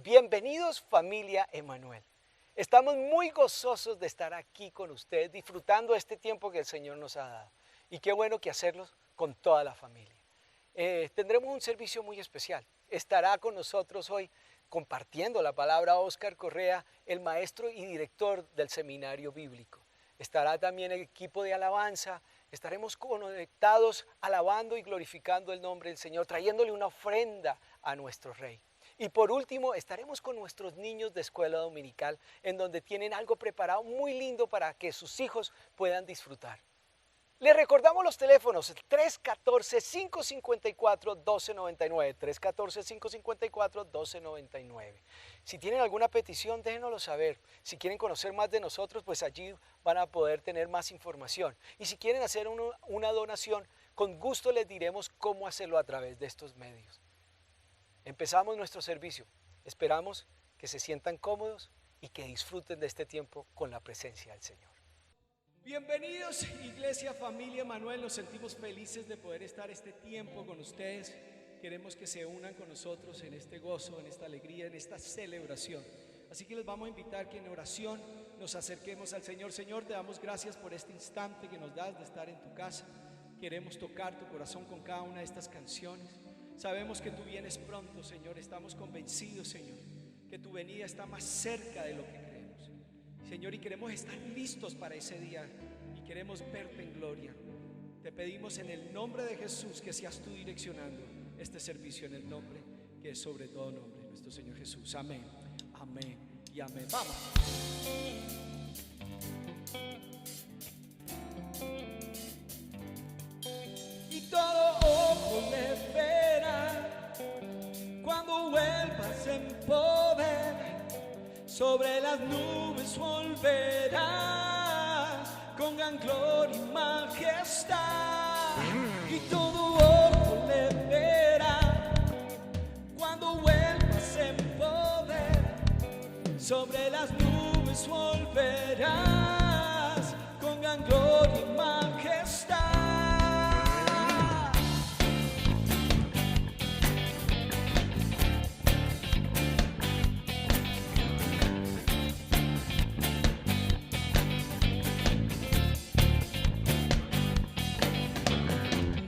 Bienvenidos familia Emanuel. Estamos muy gozosos de estar aquí con ustedes, disfrutando este tiempo que el Señor nos ha dado. Y qué bueno que hacerlo con toda la familia. Tendremos un servicio muy especial. Estará con nosotros hoy compartiendo la palabra Óscar Correa, el maestro y director del seminario bíblico. Estará también el equipo de alabanza. Estaremos conectados alabando y glorificando el nombre del Señor, trayéndole una ofrenda a nuestro Rey. Y por último, estaremos con nuestros niños de escuela dominical, en donde tienen algo preparado muy lindo para que sus hijos puedan disfrutar. Les recordamos los teléfonos, 314-554-1299, 314-554-1299. Si tienen alguna petición, déjenoslo saber. Si quieren conocer más de nosotros, pues allí van a poder tener más información. Y si quieren hacer una donación, con gusto les diremos cómo hacerlo a través de estos medios. Empezamos nuestro servicio. Esperamos que se sientan cómodos y que disfruten de este tiempo con la presencia del Señor. Bienvenidos, Iglesia, familia Emanuel. Nos sentimos felices de poder estar este tiempo con ustedes. Queremos que se unan con nosotros en este gozo, en esta alegría, en esta celebración. Así que les vamos a invitar que en oración nos acerquemos al Señor. Señor, te damos gracias por este instante que nos das de estar en tu casa. Queremos tocar tu corazón con cada una de estas canciones. Sabemos que tú vienes pronto, Señor. Estamos convencidos, Señor, que tu venida está más cerca de lo que creemos, Señor, y queremos estar listos para ese día y queremos verte en gloria. Te pedimos en el nombre de Jesús que seas tú direccionando este servicio, en el nombre que es sobre todo nombre, nuestro Señor Jesús. Amén, amén y amén. Vamos. Y todo ojo le verá cuando vuelvas en poder, sobre las nubes volverás con gran gloria y majestad. Y todo ojo le verá cuando vuelvas en poder, sobre las nubes volverás con gran gloria y majestad.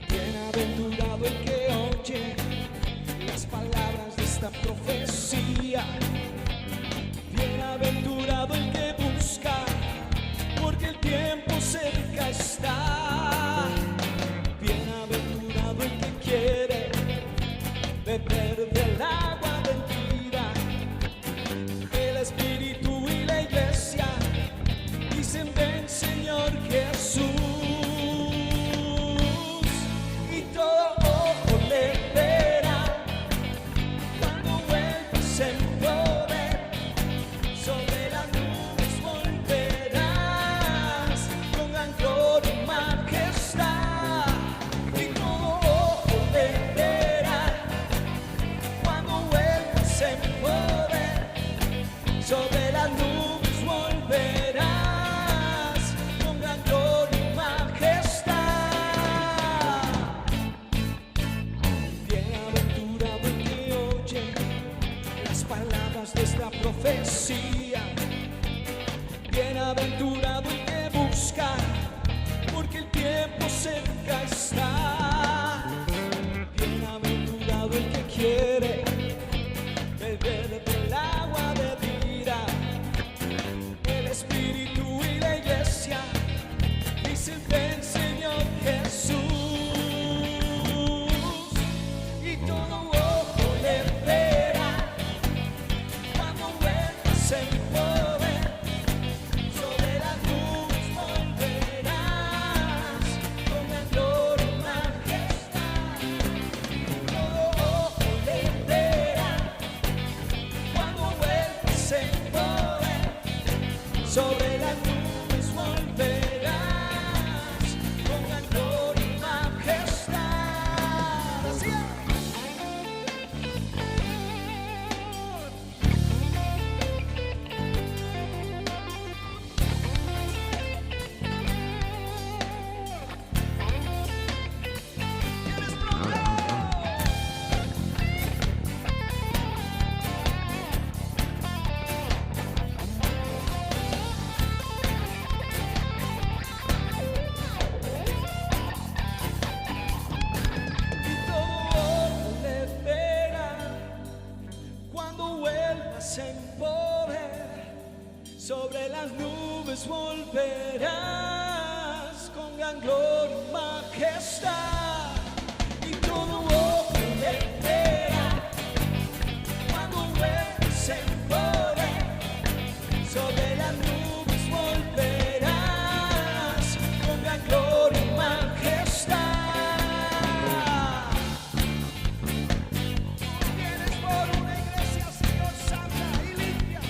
Bienaventurado el que oye las palabras de esta profecía. Bienaventurado el que busca, porque el tiempo cerca está. Bienaventurado el que quiere beber del agua de vida. El Espíritu y la Iglesia dicen: ven, Señor Jesús. Sobre las nubes volverás con gran gloria y majestad. Bienaventurado el que oye las palabras de esta profecía. Bienaventurado el que busca, porque el tiempo cerca está. Bienaventurado el que quiere beber del agua de vida. El Espíritu y la Iglesia dicen: ven, Señor Jesús. Y todo ojo le verá cuando vuelvas en poder, sobre las nubes volverás con gran gloria. Sobre las nubes volverás con gran gloria y majestad, y todo ojo te verá cuando vuelves en poder. Sobre las nubes volverás con gran gloria y majestad. Vienes por una iglesia, Señor, santa y limpia.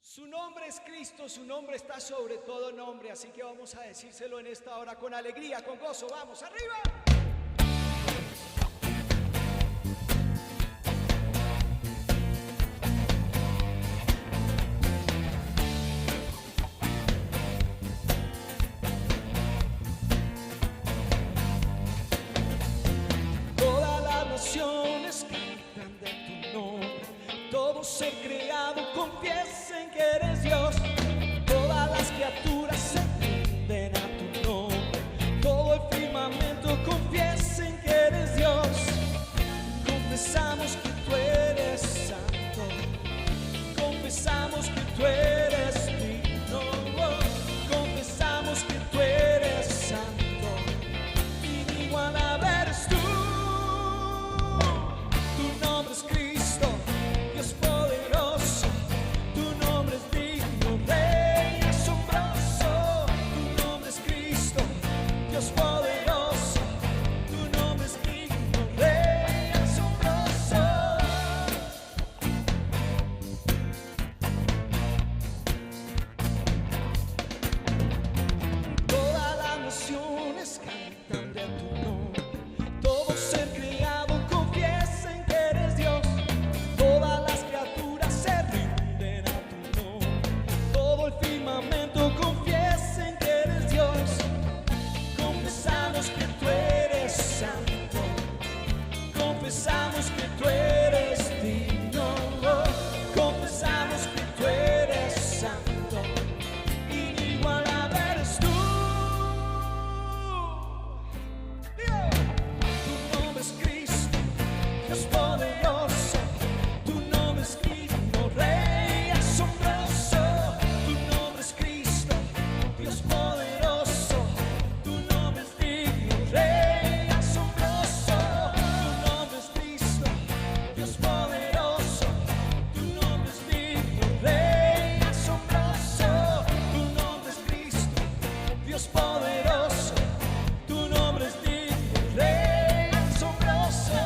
Su nombre es Cristo, su nombre está sobre todo nombre, así que vamos a decírselo en esta hora con alegría, con gozo. ¡Vamos, arriba! Todas las naciones cantan de tu nombre, todo ser creado confiesen que eres Dios. Todas las criaturas se rinden a tu nombre, todo el firmamento confiesen que eres Dios. Confesamos que tú eres santo, confesamos que tú eres digno, confesamos que tú eres santo, inigualable eres tú. Tu nombre es Cristo, Dios poderoso, tu nombre es digno, Rey asombroso. Tu nombre es Cristo, Dios poderoso, tu nombre es digno, Rey asombroso. Todas las naciones cantan de tu nombre, todo ser creado confiesen que eres Dios. Todas las criaturas se rinden a tu nombre, todo el firmamento confiesen que eres Dios. Confesamos que tú eres santo, confesamos que tú eres digno, confesamos que tú eres santo, inigualable eres tú. Tu nombre es Cristo, Dios poderoso, tu nombre es digno, Rey asombroso. Tu nombre es Cristo, Dios poderoso, tu nombre es digno, Rey asombroso. Tu nombre es Cristo, Dios poderoso, tu nombre es digno, Rey asombroso. Tu nombre es Cristo, Dios poderoso, tu nombre es digno, Rey asombroso.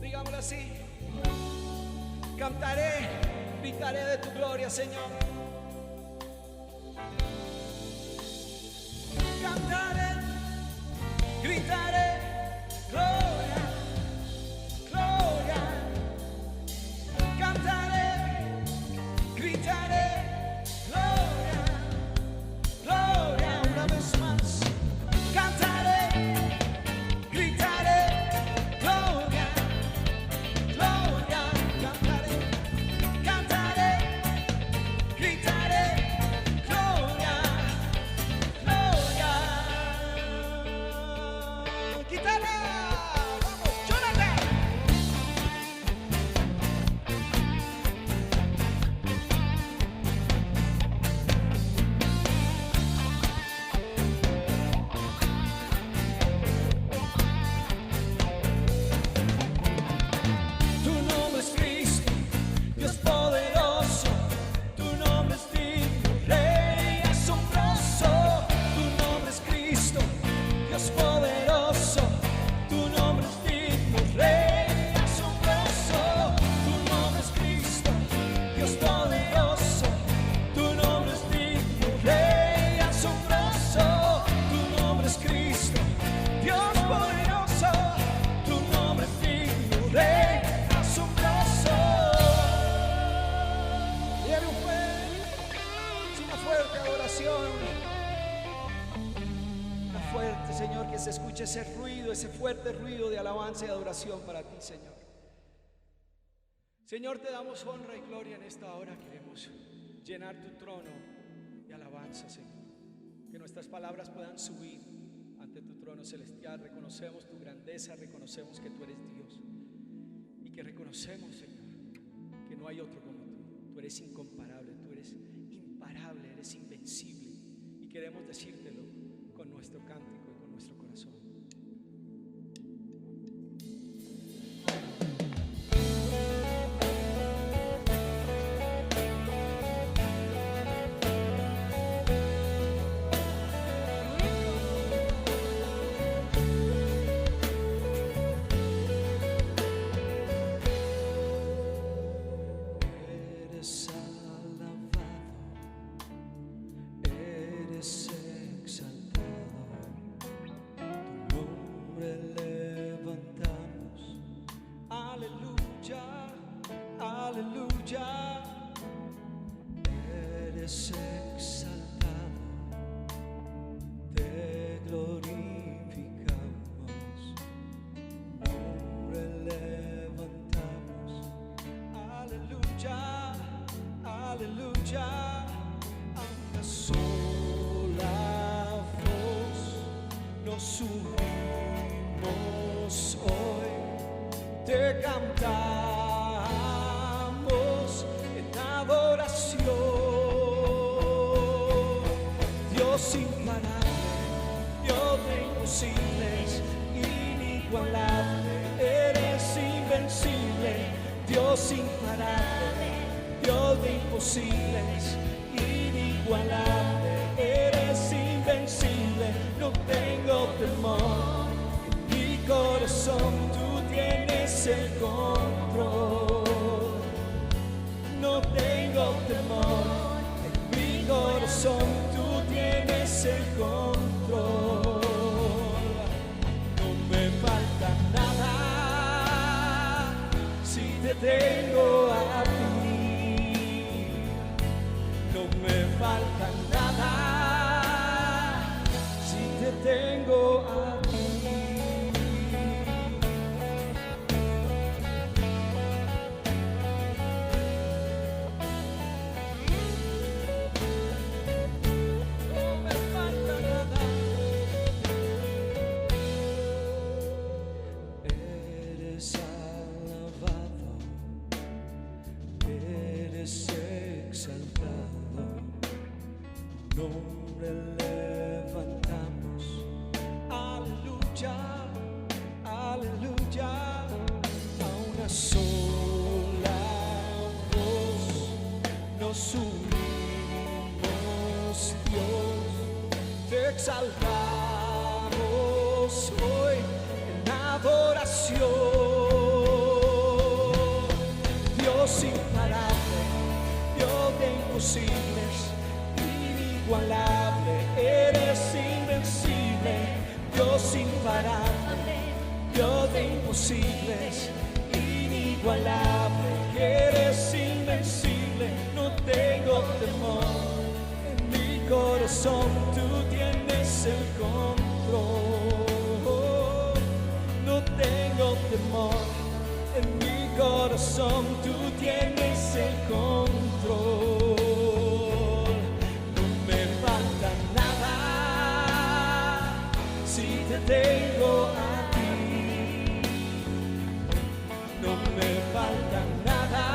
Digámoslo así: cantaré, gritaré de tu gloria, Señor. Cantaré, gritaré, gloria, gloria. Cantaré, gritaré, gloria, gloria. Una vez más. Cantaré, gritaré, gloria, gloria. Cantaré, cantaré, gritaré, gloria, gloria. Guitarra, vamos, Jonathan. Tu nombre es Cristo, Dios poderoso, tu nombre es digno, Rey asombroso. Tu nombre es Cristo, Dios poderoso, tu nombre es digno, Rey asombroso. Tu nombre es Cristo, Dios poderoso, tu nombre es digno, Rey asombroso. Tu nombre es Cristo, Dios poderoso, tu nombre es digno, Rey asombroso. Dieron una fuerte adoración, una fuerte, Señor, que se escuche ese ruido, ese fuerte ruido de alabanza y adoración para ti, Señor. Señor, te damos honra y gloria en esta hora. Queremos llenar tu trono de alabanza, Señor. Que nuestras palabras puedan subir ante tu trono celestial. Reconocemos tu grandeza, reconocemos que tú eres Dios. Y que reconocemos, Señor, que no hay otro como tú. Tú eres incomparable, tú eres imparable, eres invencible. Y queremos decírtelo con nuestro cántico y con nuestro corazón. Subimos hoy, te cantamos en adoración. Dios imparable, Dios de imposibles, inigualable, eres invencible. Dios imparable, Dios de imposibles, inigualable, eres invencible. No tengo temor, en mi corazón tú tienes el control. No tengo temor, en mi corazón tú tienes el control. No me falta nada si te tengo a ti. No me falta nada si te tengo a ti. No me falta nada. Eres alabado, eres exaltado, nombre levantamos. Aleluya, aleluya, a una sola voz nos unimos, Dios, te exaltamos hoy en adoración. Dios imparable, Dios de imposibles, inigualable, eres invencible. Dios imparable, Dios de imposibles, inigualable, eres invencible. No tengo temor, en mi corazón tú tienes el control. No tengo temor, en mi corazón tú tienes el control. No me falta nada si te tengo a ti. No me falta nada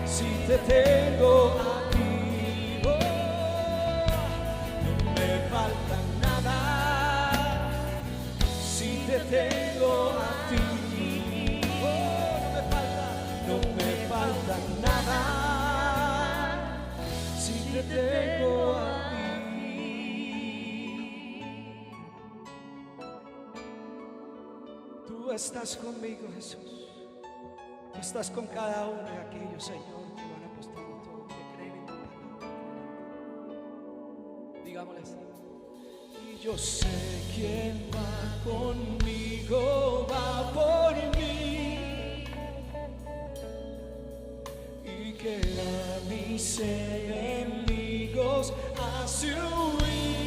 si te tengo a ti. Oh, no me falta nada si te tengo a ti. Oh, no me falta nada si te tengo a ti. Tú estás conmigo, Jesús. Tú estás con cada uno de aquellos, Señor, que lo han apostado todo, que creen en tu palabra. Digámosle así. Y yo sé quién va conmigo, va por mí, y que a mis enemigos hace huir.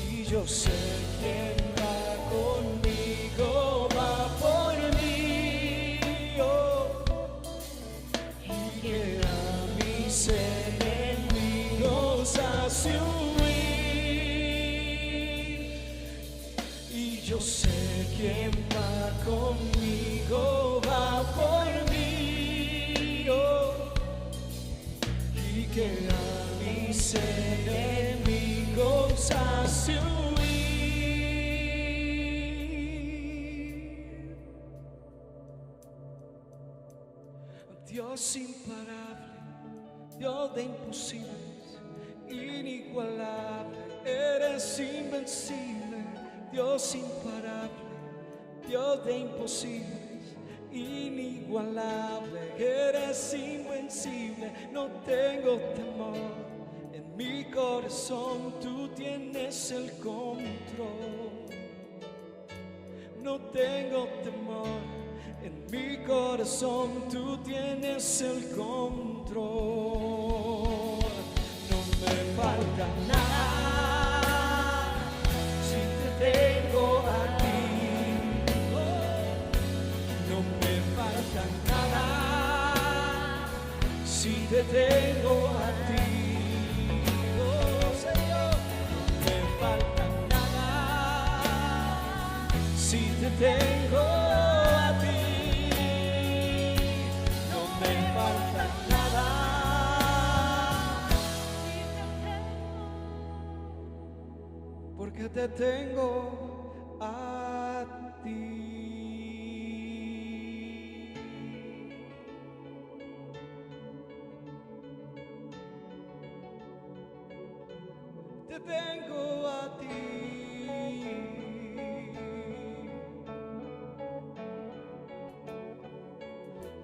Y yo sé quién va conmigo, va por Yo sé quién va conmigo, va por mí, oh, y que a mis enemigos hace huir. Dios imparable, Dios de imposibles, inigualable, eres invencible. Dios imparable, Dios de imposibles, inigualable, eres invencible. No tengo temor, en mi corazón tú tienes el control. No tengo temor, en mi corazón tú tienes el control. No me falta nada si te tengo a ti. No me falta nada si te tengo a ti. Oh Señor, no me falta nada si te tengo a ti. No me falta nada porque te tengo a ti. Te tengo a ti.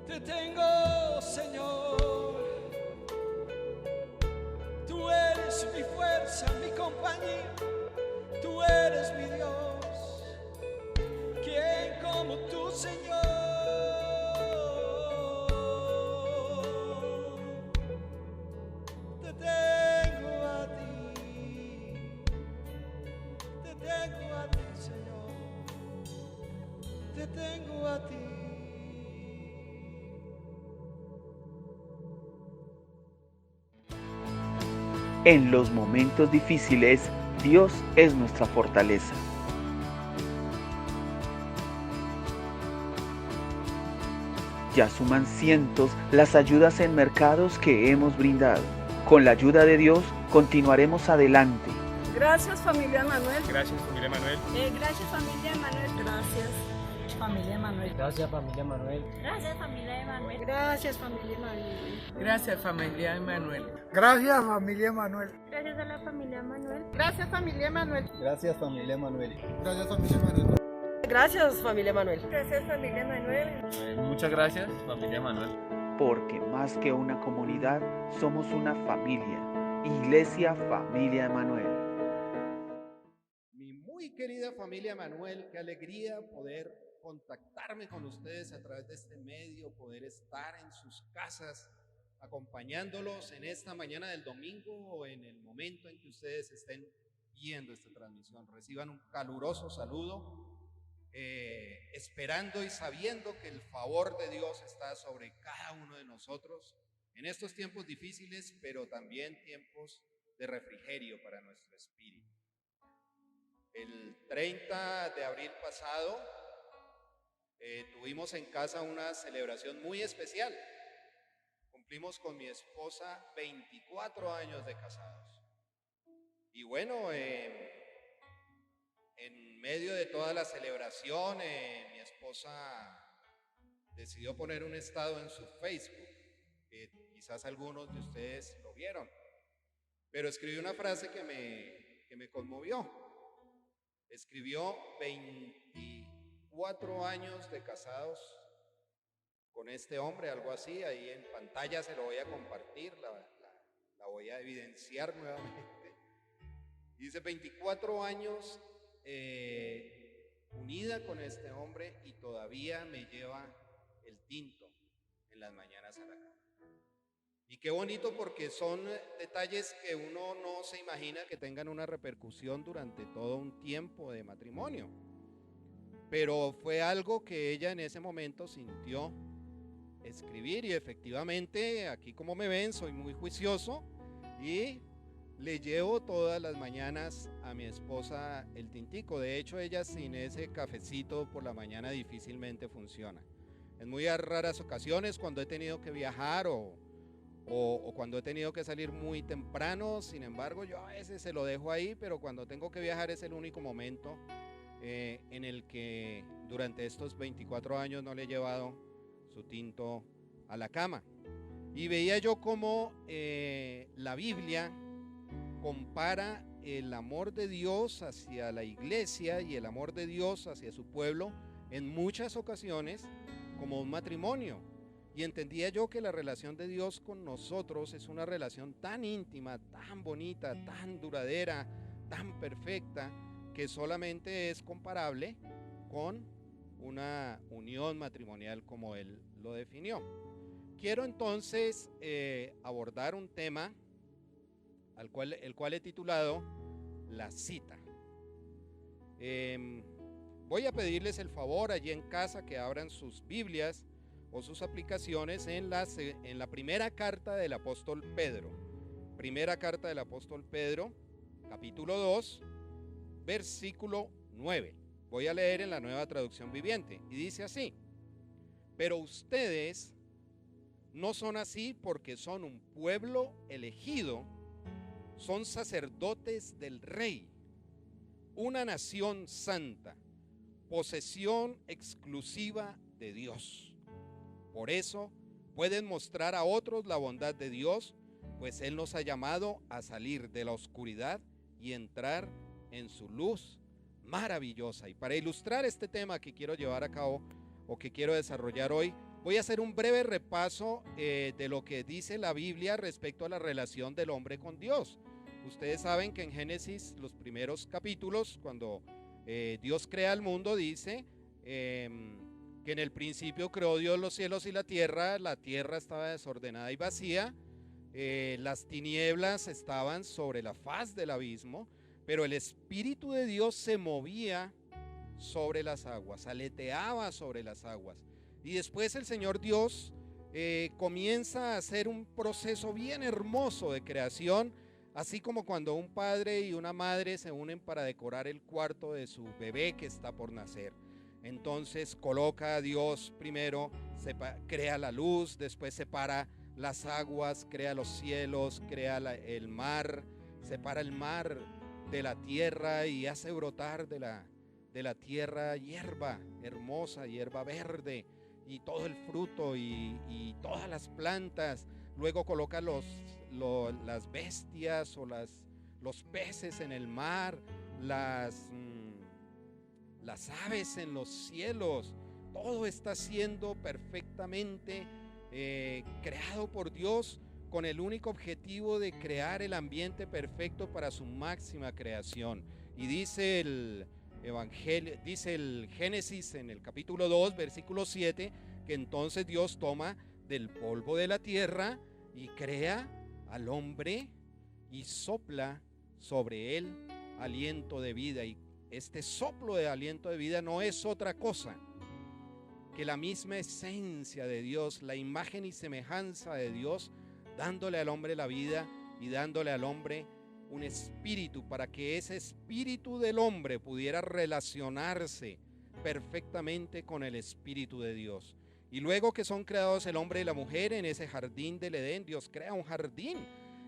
Te tengo, Señor. Tú eres mi fuerza, mi compañía. Tú eres mi Dios. ¿Quién como tú, Señor? Te tengo a ti. Te tengo a ti, Señor. Te tengo a ti. En los momentos difíciles, Dios es nuestra fortaleza. Ya suman cientos las ayudas en mercados que hemos brindado. Con la ayuda de Dios, continuaremos adelante. Gracias, familia Manuel. Gracias, familia Manuel. Gracias, familia Manuel. Gracias, familia Manuel. Gracias, familia Manuel. Gracias, familia Emanuel. Gracias, familia Manuel. Gracias, familia Emanuel. Gracias, familia Manuel. Gracias a la familia Manuel. Gracias, familia Manuel. Gracias, familia Manuel. Gracias, familia Manuel. Gracias, familia Manuel. Gracias, familia Manuel. Muchas gracias, familia Manuel. Porque más que una comunidad, somos una familia. Iglesia Familia Emanuel. Mi muy querida familia Manuel, qué alegría poder contactarme con ustedes a través de este medio, poder estar en sus casas acompañándolos en esta mañana del domingo o en el momento en que ustedes estén viendo esta transmisión. Reciban un caluroso saludo, esperando y sabiendo que el favor de Dios está sobre cada uno de nosotros en estos tiempos difíciles, pero también tiempos de refrigerio para nuestro espíritu. El 30 de abril pasado tuvimos en casa una celebración muy especial. Cumplimos con mi esposa 24 años de casados. Y bueno, en medio de toda la celebración, mi esposa decidió poner un estado en su Facebook, que quizás algunos de ustedes lo vieron, pero escribió una frase que me conmovió. Escribió 24 años de casados con este hombre, algo así. Ahí en pantalla se lo voy a compartir, la voy a evidenciar nuevamente. Dice 24 años unida con este hombre y todavía me lleva el tinto en las mañanas a la cama. Y qué bonito, porque son detalles que uno no se imagina que tengan una repercusión durante todo un tiempo de matrimonio. Pero fue algo que ella en ese momento sintió escribir, y efectivamente, aquí como me ven, soy muy juicioso y le llevo todas las mañanas a mi esposa el tintico. De hecho, ella sin ese cafecito por la mañana difícilmente funciona. En muy raras ocasiones, cuando he tenido que viajar o cuando he tenido que salir muy temprano, sin embargo, yo a veces se lo dejo ahí, pero cuando tengo que viajar es el único momento en el que durante estos 24 años no le he llevado su tinto a la cama. Y veía yo cómo la Biblia compara el amor de Dios hacia la iglesia y el amor de Dios hacia su pueblo en muchas ocasiones como un matrimonio. Y entendía yo que la relación de Dios con nosotros es una relación tan íntima, tan bonita, tan duradera, tan perfecta, que solamente es comparable con una unión matrimonial como Él lo definió. Quiero entonces abordar un tema el cual he titulado La cita. Voy a pedirles el favor allí en casa que abran sus Biblias o sus aplicaciones en la primera carta del apóstol Pedro. Primera carta del apóstol Pedro, capítulo 2, versículo 9. Voy a leer en la Nueva Traducción Viviente y dice así: pero ustedes no son así porque son un pueblo elegido, son sacerdotes del Rey, una nación santa, posesión exclusiva de Dios. Por eso pueden mostrar a otros la bondad de Dios, pues Él nos ha llamado a salir de la oscuridad y entrar en su luz maravillosa. Y para ilustrar este tema que quiero llevar a cabo o que quiero desarrollar hoy, voy a hacer un breve repaso de lo que dice la Biblia respecto a la relación del hombre con Dios. Ustedes saben que en Génesis, los primeros capítulos, cuando Dios crea el mundo, dice que en el principio creó Dios los cielos y la tierra estaba desordenada y vacía, las tinieblas estaban sobre la faz del abismo, pero el Espíritu de Dios se movía sobre las aguas, aleteaba sobre las aguas. Y después el Señor Dios comienza a hacer un proceso bien hermoso de creación, así como cuando un padre y una madre se unen para decorar el cuarto de su bebé que está por nacer. Entonces coloca a Dios primero, crea la luz, después separa las aguas, crea los cielos, crea el mar, separa el mar de la tierra y hace brotar de la tierra hierba hermosa, hierba verde y todo el fruto y todas las plantas. Luego coloca las bestias o los peces en el mar, las aves en los cielos. Todo está siendo perfectamente creado por Dios con el único objetivo de crear el ambiente perfecto para su máxima creación. Y dice el Génesis en el capítulo 2, versículo 7, que entonces Dios toma del polvo de la tierra y crea al hombre y sopla sobre él aliento de vida. Y este soplo de aliento de vida no es otra cosa que la misma esencia de Dios, la imagen y semejanza de Dios, dándole al hombre la vida y dándole al hombre un espíritu, para que ese espíritu del hombre pudiera relacionarse perfectamente con el espíritu de Dios. Y luego que son creados el hombre y la mujer en ese jardín del Edén, Dios crea un jardín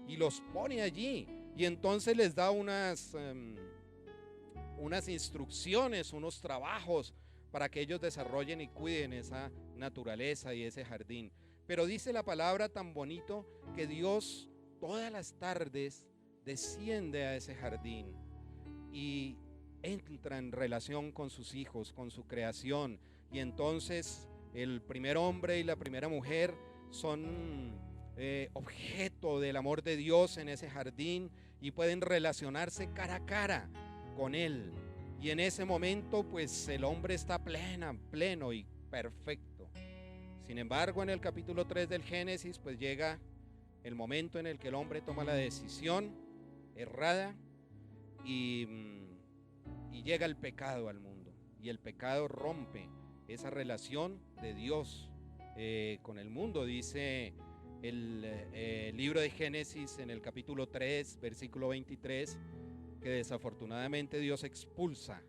y los pone allí, y entonces les da unas instrucciones, unos trabajos para que ellos desarrollen y cuiden esa naturaleza y ese jardín. Pero dice la palabra tan bonito que Dios todas las tardes desciende a ese jardín y entra en relación con sus hijos, con su creación. Y entonces el primer hombre y la primera mujer son objeto del amor de Dios en ese jardín y pueden relacionarse cara a cara con Él. Y en ese momento pues el hombre está pleno y perfecto. Sin embargo, en el capítulo 3 del Génesis pues llega el momento en el que el hombre toma la decisión errada y llega el pecado al mundo, y el pecado rompe esa relación de Dios con el mundo. Dice el libro de Génesis en el capítulo 3, versículo 23, que desafortunadamente Dios expulsa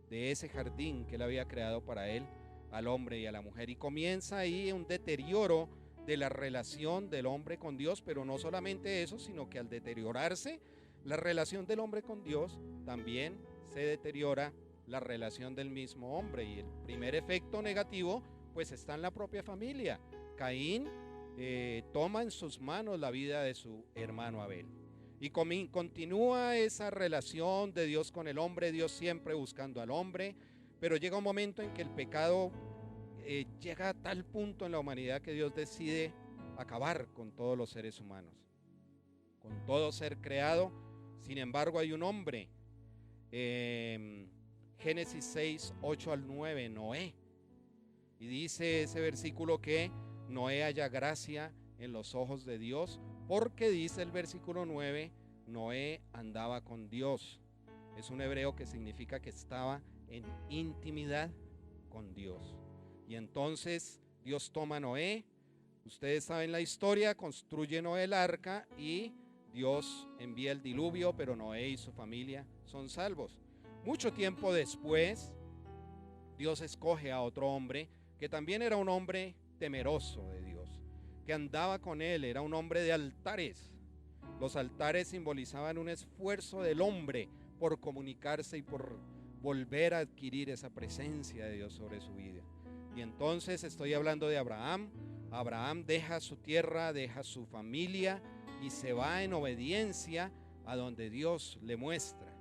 de ese jardín que él había creado para él al hombre y a la mujer, y comienza ahí un deterioro de la relación del hombre con Dios. Pero no solamente eso, sino que al deteriorarse la relación del hombre con Dios, también se deteriora la relación del mismo hombre, y el primer efecto negativo pues está en la propia familia. Caín toma en sus manos la vida de su hermano Abel, y continúa esa relación de Dios con el hombre, Dios siempre buscando al hombre. Pero llega un momento en que el pecado llega a tal punto en la humanidad que Dios decide acabar con todos los seres humanos, con todo ser creado. Sin embargo, hay un hombre, Génesis 6, 8 al 9, Noé, y dice ese versículo que Noé halla gracia en los ojos de Dios, porque dice el versículo 9, Noé andaba con Dios. Es un hebreo que significa que estaba en intimidad con Dios. Y entonces Dios toma a Noé, ustedes saben la historia, construye Noé el arca y Dios envía el diluvio, pero Noé y su familia son salvos. Mucho tiempo después, Dios escoge a otro hombre que también era un hombre temeroso de Dios, que andaba con él, era un hombre de altares. Los altares simbolizaban un esfuerzo del hombre por comunicarse y por volver a adquirir esa presencia de Dios sobre su vida. Y entonces estoy hablando de Abraham. Abraham deja su tierra, deja su familia y se va en obediencia a donde Dios le muestra.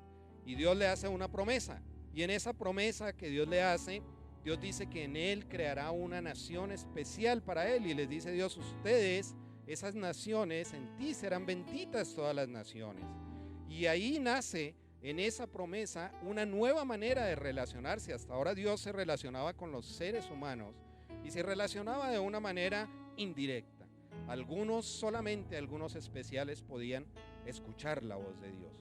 Y Dios le hace una promesa. Y en esa promesa que Dios le hace, Dios dice que en él creará una nación especial para él. Y les dice Dios, ustedes, esas naciones, en ti serán benditas todas las naciones. Y ahí nace en esa promesa una nueva manera de relacionarse. Hasta ahora Dios se relacionaba con los seres humanos y se relacionaba de una manera indirecta. Solamente algunos especiales podían escuchar la voz de Dios.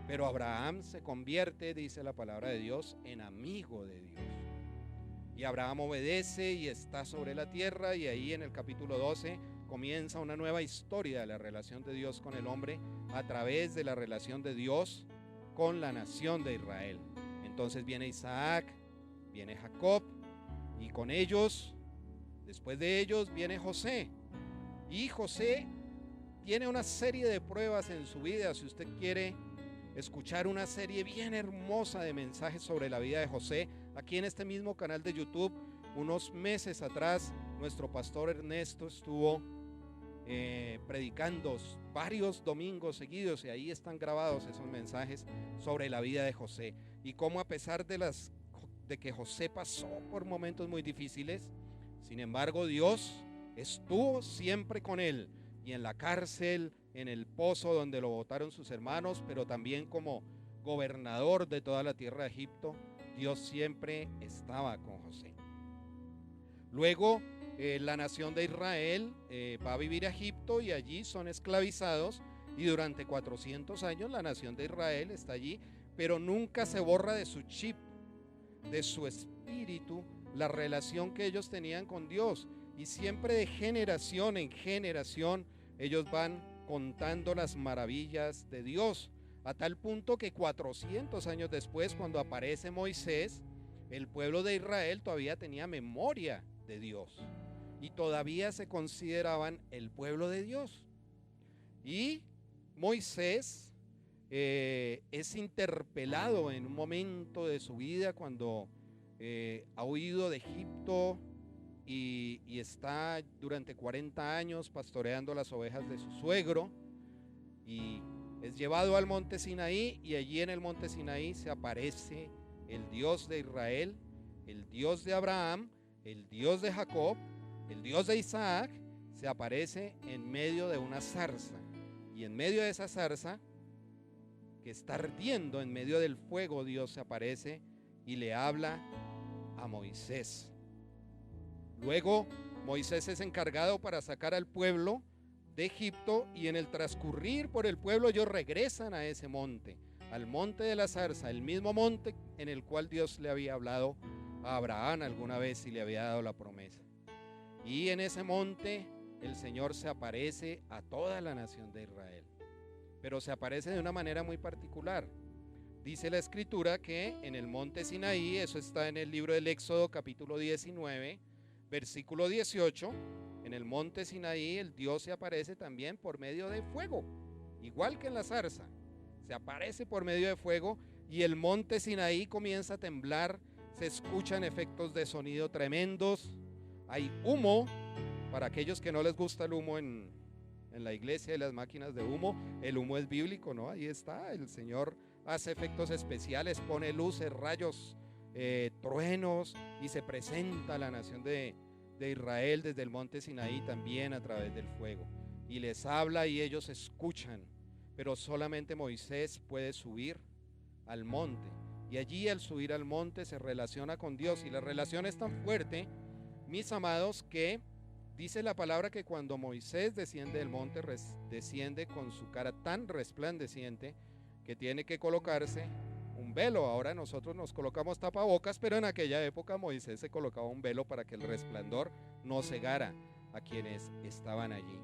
Pero Abraham se convierte, dice la palabra de Dios, en amigo de Dios. Y Abraham obedece y está sobre la tierra, y ahí en el capítulo 12 comienza una nueva historia de la relación de Dios con el hombre a través de la relación de Dios con la nación de Israel. Entonces viene Isaac, viene Jacob, y con ellos, después de ellos, viene José. Y José tiene una serie de pruebas en su vida. Si usted quiere escuchar una serie bien hermosa de mensajes sobre la vida de José, aquí en este mismo canal de YouTube, unos meses atrás, nuestro pastor Ernesto estuvo predicando varios domingos seguidos, y ahí están grabados esos mensajes sobre la vida de José, y cómo, a pesar de que José pasó por momentos muy difíciles, sin embargo Dios estuvo siempre con él, y en la cárcel, en el pozo donde lo botaron sus hermanos, pero también como gobernador de toda la tierra de Egipto, Dios siempre estaba con José. Luego la nación de Israel va a vivir a Egipto, y allí son esclavizados, y durante 400 años la nación de Israel está allí, pero nunca se borra de su chip, de su espíritu, la relación que ellos tenían con Dios, y siempre de generación en generación ellos van contando las maravillas de Dios, a tal punto que 400 años después, cuando aparece Moisés, el pueblo de Israel todavía tenía memoria de Dios y todavía se consideraban el pueblo de Dios. Y Moisés es interpelado en un momento de su vida cuando ha huido de Egipto y está durante 40 años pastoreando las ovejas de su suegro, y es llevado al monte Sinaí, y allí en el monte Sinaí se aparece el Dios de Israel, el Dios de Abraham, el Dios de Jacob, el Dios de Isaac. Se aparece en medio de una zarza, y en medio de esa zarza que está ardiendo, en medio del fuego, Dios se aparece y le habla a Moisés. Luego Moisés es encargado para sacar al pueblo de Egipto, y en el transcurrir por el pueblo ellos regresan a ese monte, al monte de la zarza, el mismo monte en el cual Dios le había hablado a Abraham alguna vez y le había dado la promesa. Y en ese monte el Señor se aparece a toda la nación de Israel, pero se aparece de una manera muy particular. Dice la Escritura que en el monte Sinaí, eso está en el libro del Éxodo capítulo 19, versículo 18, en el monte Sinaí el Dios se aparece también por medio de fuego, igual que en la zarza, se aparece por medio de fuego y el monte Sinaí comienza a temblar, se escuchan efectos de sonido tremendos, hay humo, para aquellos que no les gusta el humo en la iglesia y las máquinas de humo, el humo es bíblico, ¿no? Ahí está, el Señor hace efectos especiales, pone luces, rayos, truenos y se presenta a la nación de Israel desde el monte Sinaí también a través del fuego y les habla y ellos escuchan, pero solamente Moisés puede subir al monte y allí al subir al monte se relaciona con Dios y la relación es tan fuerte, mis amados, que dice la palabra que cuando Moisés desciende del monte, desciende con su cara tan resplandeciente que tiene que colocarse un velo. Ahora nosotros nos colocamos tapabocas, pero en aquella época Moisés se colocaba un velo para que el resplandor no cegara a quienes estaban allí.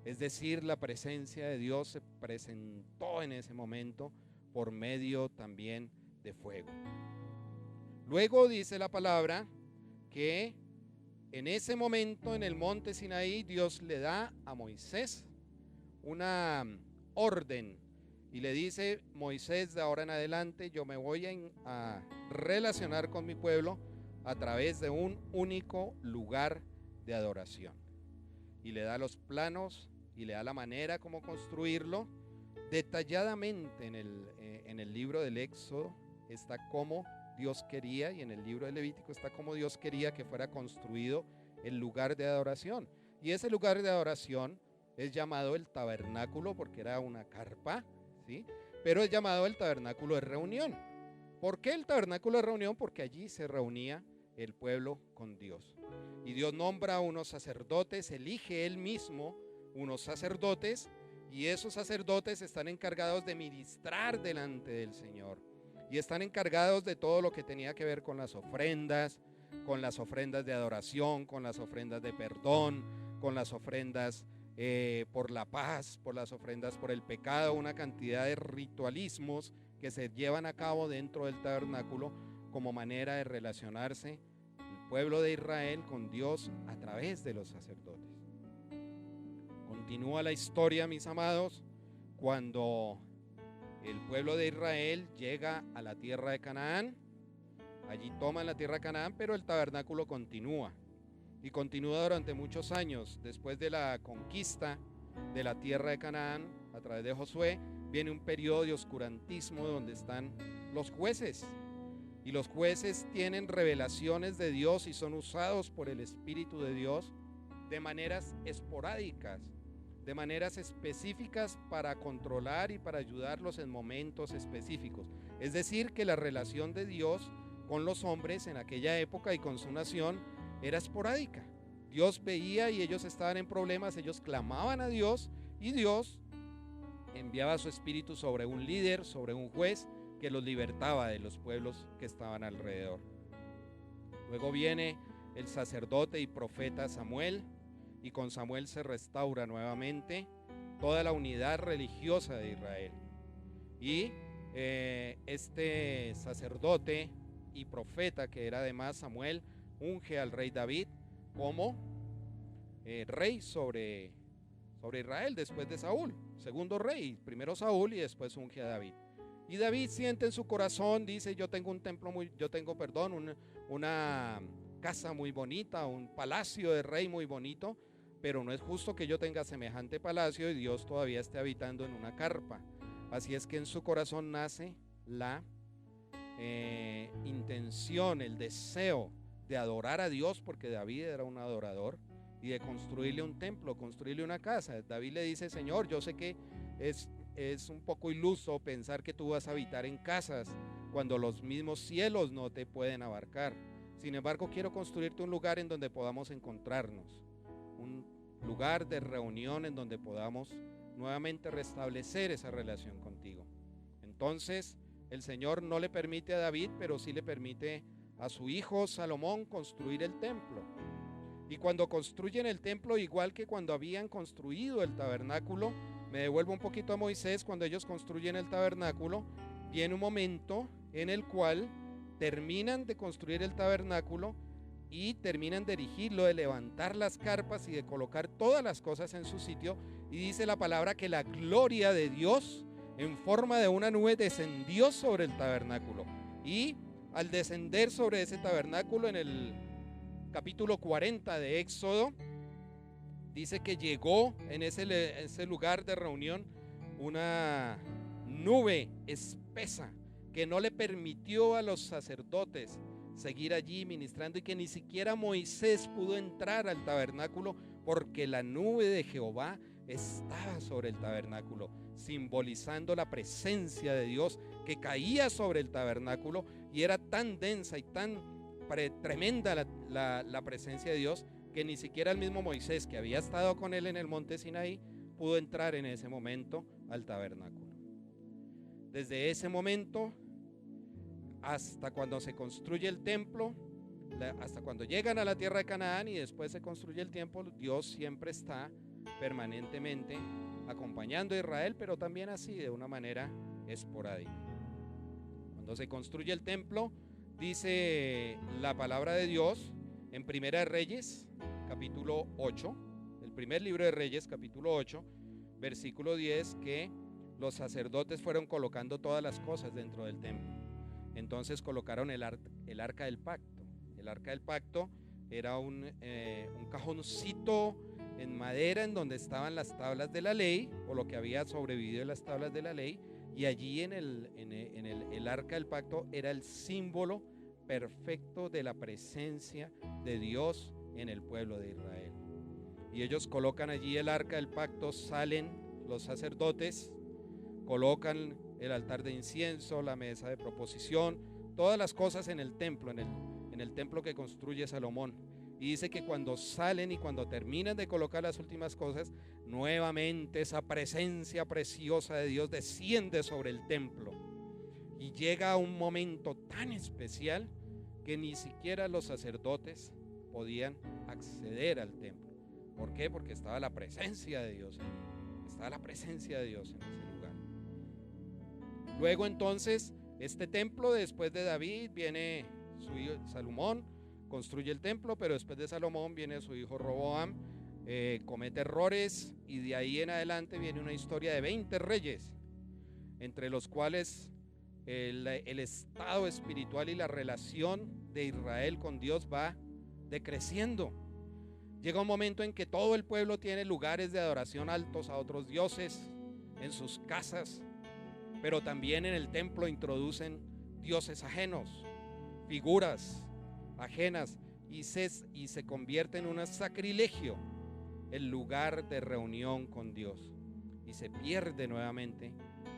Es decir, la presencia de Dios se presentó en ese momento por medio también de fuego. Luego dice la palabra que en ese momento en el monte Sinaí Dios le da a Moisés una orden y le dice: Moisés, de ahora en adelante yo me voy a relacionar con mi pueblo a través de un único lugar de adoración. Y le da los planos y le da la manera como construirlo. Detalladamente en el libro del Éxodo está cómo Dios quería, y en el libro de Levítico está cómo Dios quería que fuera construido el lugar de adoración. Y ese lugar de adoración es llamado el tabernáculo porque era una carpa, ¿sí? Pero es llamado el tabernáculo de reunión. ¿Por qué el tabernáculo de reunión? Porque allí se reunía el pueblo con Dios. Y Dios nombra a unos sacerdotes, elige Él mismo unos sacerdotes, y esos sacerdotes están encargados de ministrar delante del Señor. Y están encargados de todo lo que tenía que ver con las ofrendas de adoración, con las ofrendas de perdón, con las ofrendas por la paz, por las ofrendas por el pecado, una cantidad de ritualismos que se llevan a cabo dentro del tabernáculo como manera de relacionarse el pueblo de Israel con Dios a través de los sacerdotes. Continúa la historia, mis amados, cuando el pueblo de Israel llega a la tierra de Canaán. Allí toman la tierra de Canaán, pero el tabernáculo continúa. Y continúa durante muchos años. Después de la conquista de la tierra de Canaán, a través de Josué, viene un periodo de oscurantismo donde están los jueces. Y los jueces tienen revelaciones de Dios y son usados por el Espíritu de Dios de maneras esporádicas, de maneras específicas para controlar y para ayudarlos en momentos específicos. Es decir, que la relación de Dios con los hombres en aquella época y con su nación era esporádica. Dios veía y ellos estaban en problemas, ellos clamaban a Dios y Dios enviaba su espíritu sobre un líder, sobre un juez que los libertaba de los pueblos que estaban alrededor. Luego viene el sacerdote y profeta Samuel, y con Samuel se restaura nuevamente toda la unidad religiosa de Israel. Y este sacerdote y profeta, que era además Samuel, unge al rey David como rey sobre Israel después de Saúl, segundo rey, primero Saúl y después unge a David. Y David siente en su corazón, dice: yo tengo una casa muy bonita, un palacio de rey muy bonito, pero no es justo que yo tenga semejante palacio y Dios todavía esté habitando en una carpa. Así es que en su corazón nace la intención, el deseo de adorar a Dios, porque David era un adorador, y de construirle un templo, construirle una casa. David le dice: Señor, yo sé que es un poco iluso pensar que tú vas a habitar en casas cuando los mismos cielos no te pueden abarcar. Sin embargo, quiero construirte un lugar en donde podamos encontrarnos, un lugar de reunión en donde podamos nuevamente restablecer esa relación contigo. Entonces el Señor no le permite a David, pero sí le permite a su hijo Salomón construir el templo. Y cuando construyen el templo, igual que cuando habían construido el tabernáculo, me devuelvo un poquito a Moisés, cuando ellos construyen el tabernáculo, viene un momento en el cual terminan de construir el tabernáculo y terminan de erigirlo, de levantar las carpas y de colocar todas las cosas en su sitio. Y dice la palabra que la gloria de Dios en forma de una nube descendió sobre el tabernáculo. Y al descender sobre ese tabernáculo, en el capítulo 40 de Éxodo, dice que llegó en ese lugar de reunión una nube espesa que no le permitió a los sacerdotes seguir allí ministrando, y que ni siquiera Moisés pudo entrar al tabernáculo porque la nube de Jehová estaba sobre el tabernáculo, simbolizando la presencia de Dios que caía sobre el tabernáculo, y era tan densa y tan tremenda la presencia de Dios que ni siquiera el mismo Moisés, que había estado con él en el monte Sinaí, pudo entrar en ese momento al tabernáculo. Desde ese momento hasta cuando se construye el templo, hasta cuando llegan a la tierra de Canaán y después se construye el templo, Dios siempre está permanentemente acompañando a Israel, pero también así de una manera esporádica. Cuando se construye el templo, dice la palabra de Dios en Primera de Reyes, capítulo 8, el primer libro de Reyes, capítulo 8, versículo 10, que los sacerdotes fueron colocando todas las cosas dentro del templo. Entonces colocaron el arca del pacto. El arca del pacto era un cajoncito en madera en donde estaban las tablas de la ley, o lo que había sobrevivido de las tablas de la ley, y allí en el arca del pacto era el símbolo perfecto de la presencia de Dios en el pueblo de Israel. Y ellos colocan allí el arca del pacto, salen los sacerdotes, colocan el altar de incienso, la mesa de proposición, todas las cosas en el templo, en el templo que construye Salomón. Y dice que cuando salen y cuando terminan de colocar las últimas cosas, nuevamente esa presencia preciosa de Dios desciende sobre el templo. Y llega un momento tan especial que ni siquiera los sacerdotes podían acceder al templo. ¿Por qué? Porque estaba la presencia de Dios allí. Estaba la presencia de Dios en ese lugar. Luego entonces, este templo, después de David, viene su hijo Salomón, construye el templo, pero después de Salomón viene su hijo Roboam, comete errores, y de ahí en adelante viene una historia de 20 reyes, entre los cuales el estado espiritual y la relación de Israel con Dios va decreciendo. Llega un momento en que todo el pueblo tiene lugares de adoración altos a otros dioses en sus casas, pero también en el templo introducen dioses ajenos, figuras ajenas, y se convierte en un sacrilegio el lugar de reunión con Dios, y se pierde nuevamente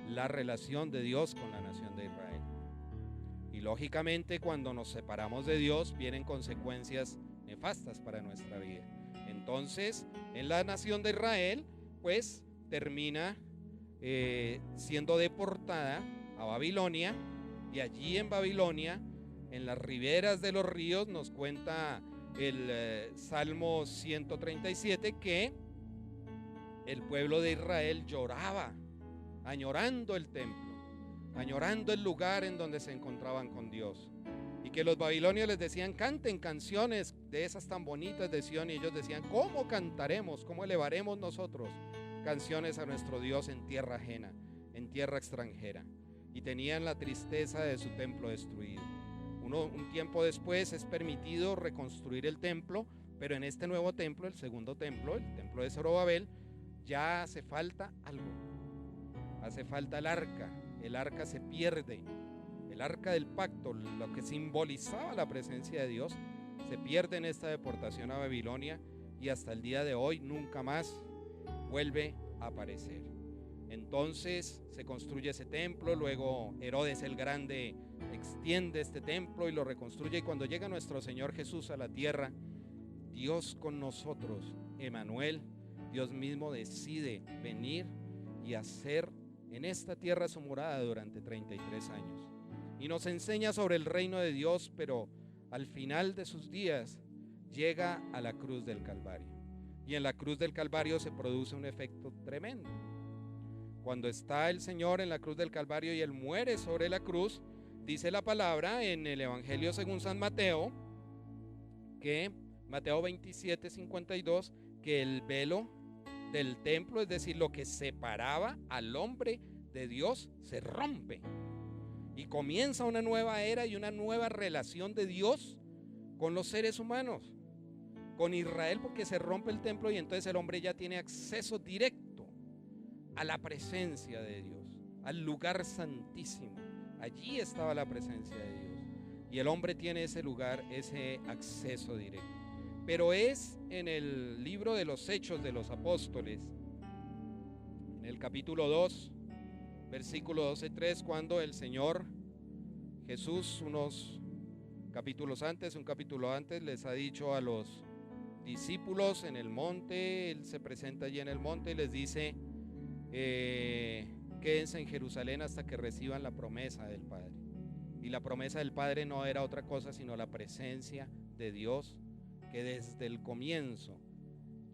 la relación de Dios con la nación de Israel. Y lógicamente, cuando nos separamos de Dios, vienen consecuencias nefastas para nuestra vida. Entonces, en la nación de Israel, pues termina siendo deportada a Babilonia, y allí en Babilonia, en las riberas de los ríos, nos cuenta el Salmo 137 que el pueblo de Israel lloraba, añorando el templo, añorando el lugar en donde se encontraban con Dios, y que los babilonios les decían: canten canciones de esas tan bonitas de Sión, y ellos decían: ¿cómo cantaremos, cómo elevaremos nosotros canciones a nuestro Dios en tierra ajena, en tierra extranjera? Y tenían la tristeza de su templo destruido. Un tiempo después es permitido reconstruir el templo, pero en este nuevo templo, el segundo templo, el templo de Zorobabel, ya hace falta algo. Hace falta el arca se pierde, el arca del pacto, lo que simbolizaba la presencia de Dios, se pierde en esta deportación a Babilonia, y hasta el día de hoy nunca más vuelve a aparecer. Entonces se construye ese templo, luego Herodes el Grande extiende este templo y lo reconstruye, y cuando llega nuestro Señor Jesús a la tierra, Dios con nosotros, Emmanuel, Dios mismo decide venir y hacer en esta tierra su morada durante 33 años. Y nos enseña sobre el reino de Dios, pero al final de sus días llega a la cruz del Calvario. Y en la cruz del Calvario se produce un efecto tremendo. Cuando está el Señor en la cruz del Calvario y Él muere sobre la cruz, dice la palabra en el Evangelio según San Mateo, que Mateo 27:52, que el velo del templo, es decir, lo que separaba al hombre de Dios, se rompe. Y comienza una nueva era y una nueva relación de Dios con los seres humanos, con Israel, porque se rompe el templo y entonces el hombre ya tiene acceso directo a la presencia de Dios, al lugar santísimo. Allí estaba la presencia de Dios y el hombre tiene ese lugar, ese acceso directo. Pero es en el libro de los Hechos de los Apóstoles, en el capítulo 2, versículo 12-3, cuando el Señor Jesús, unos capítulos antes, un capítulo antes, les ha dicho a los discípulos en el monte, Él se presenta allí en el monte y les dice, quédense en Jerusalén hasta que reciban la promesa del Padre. Y la promesa del Padre no era otra cosa sino la presencia de Dios, que desde el comienzo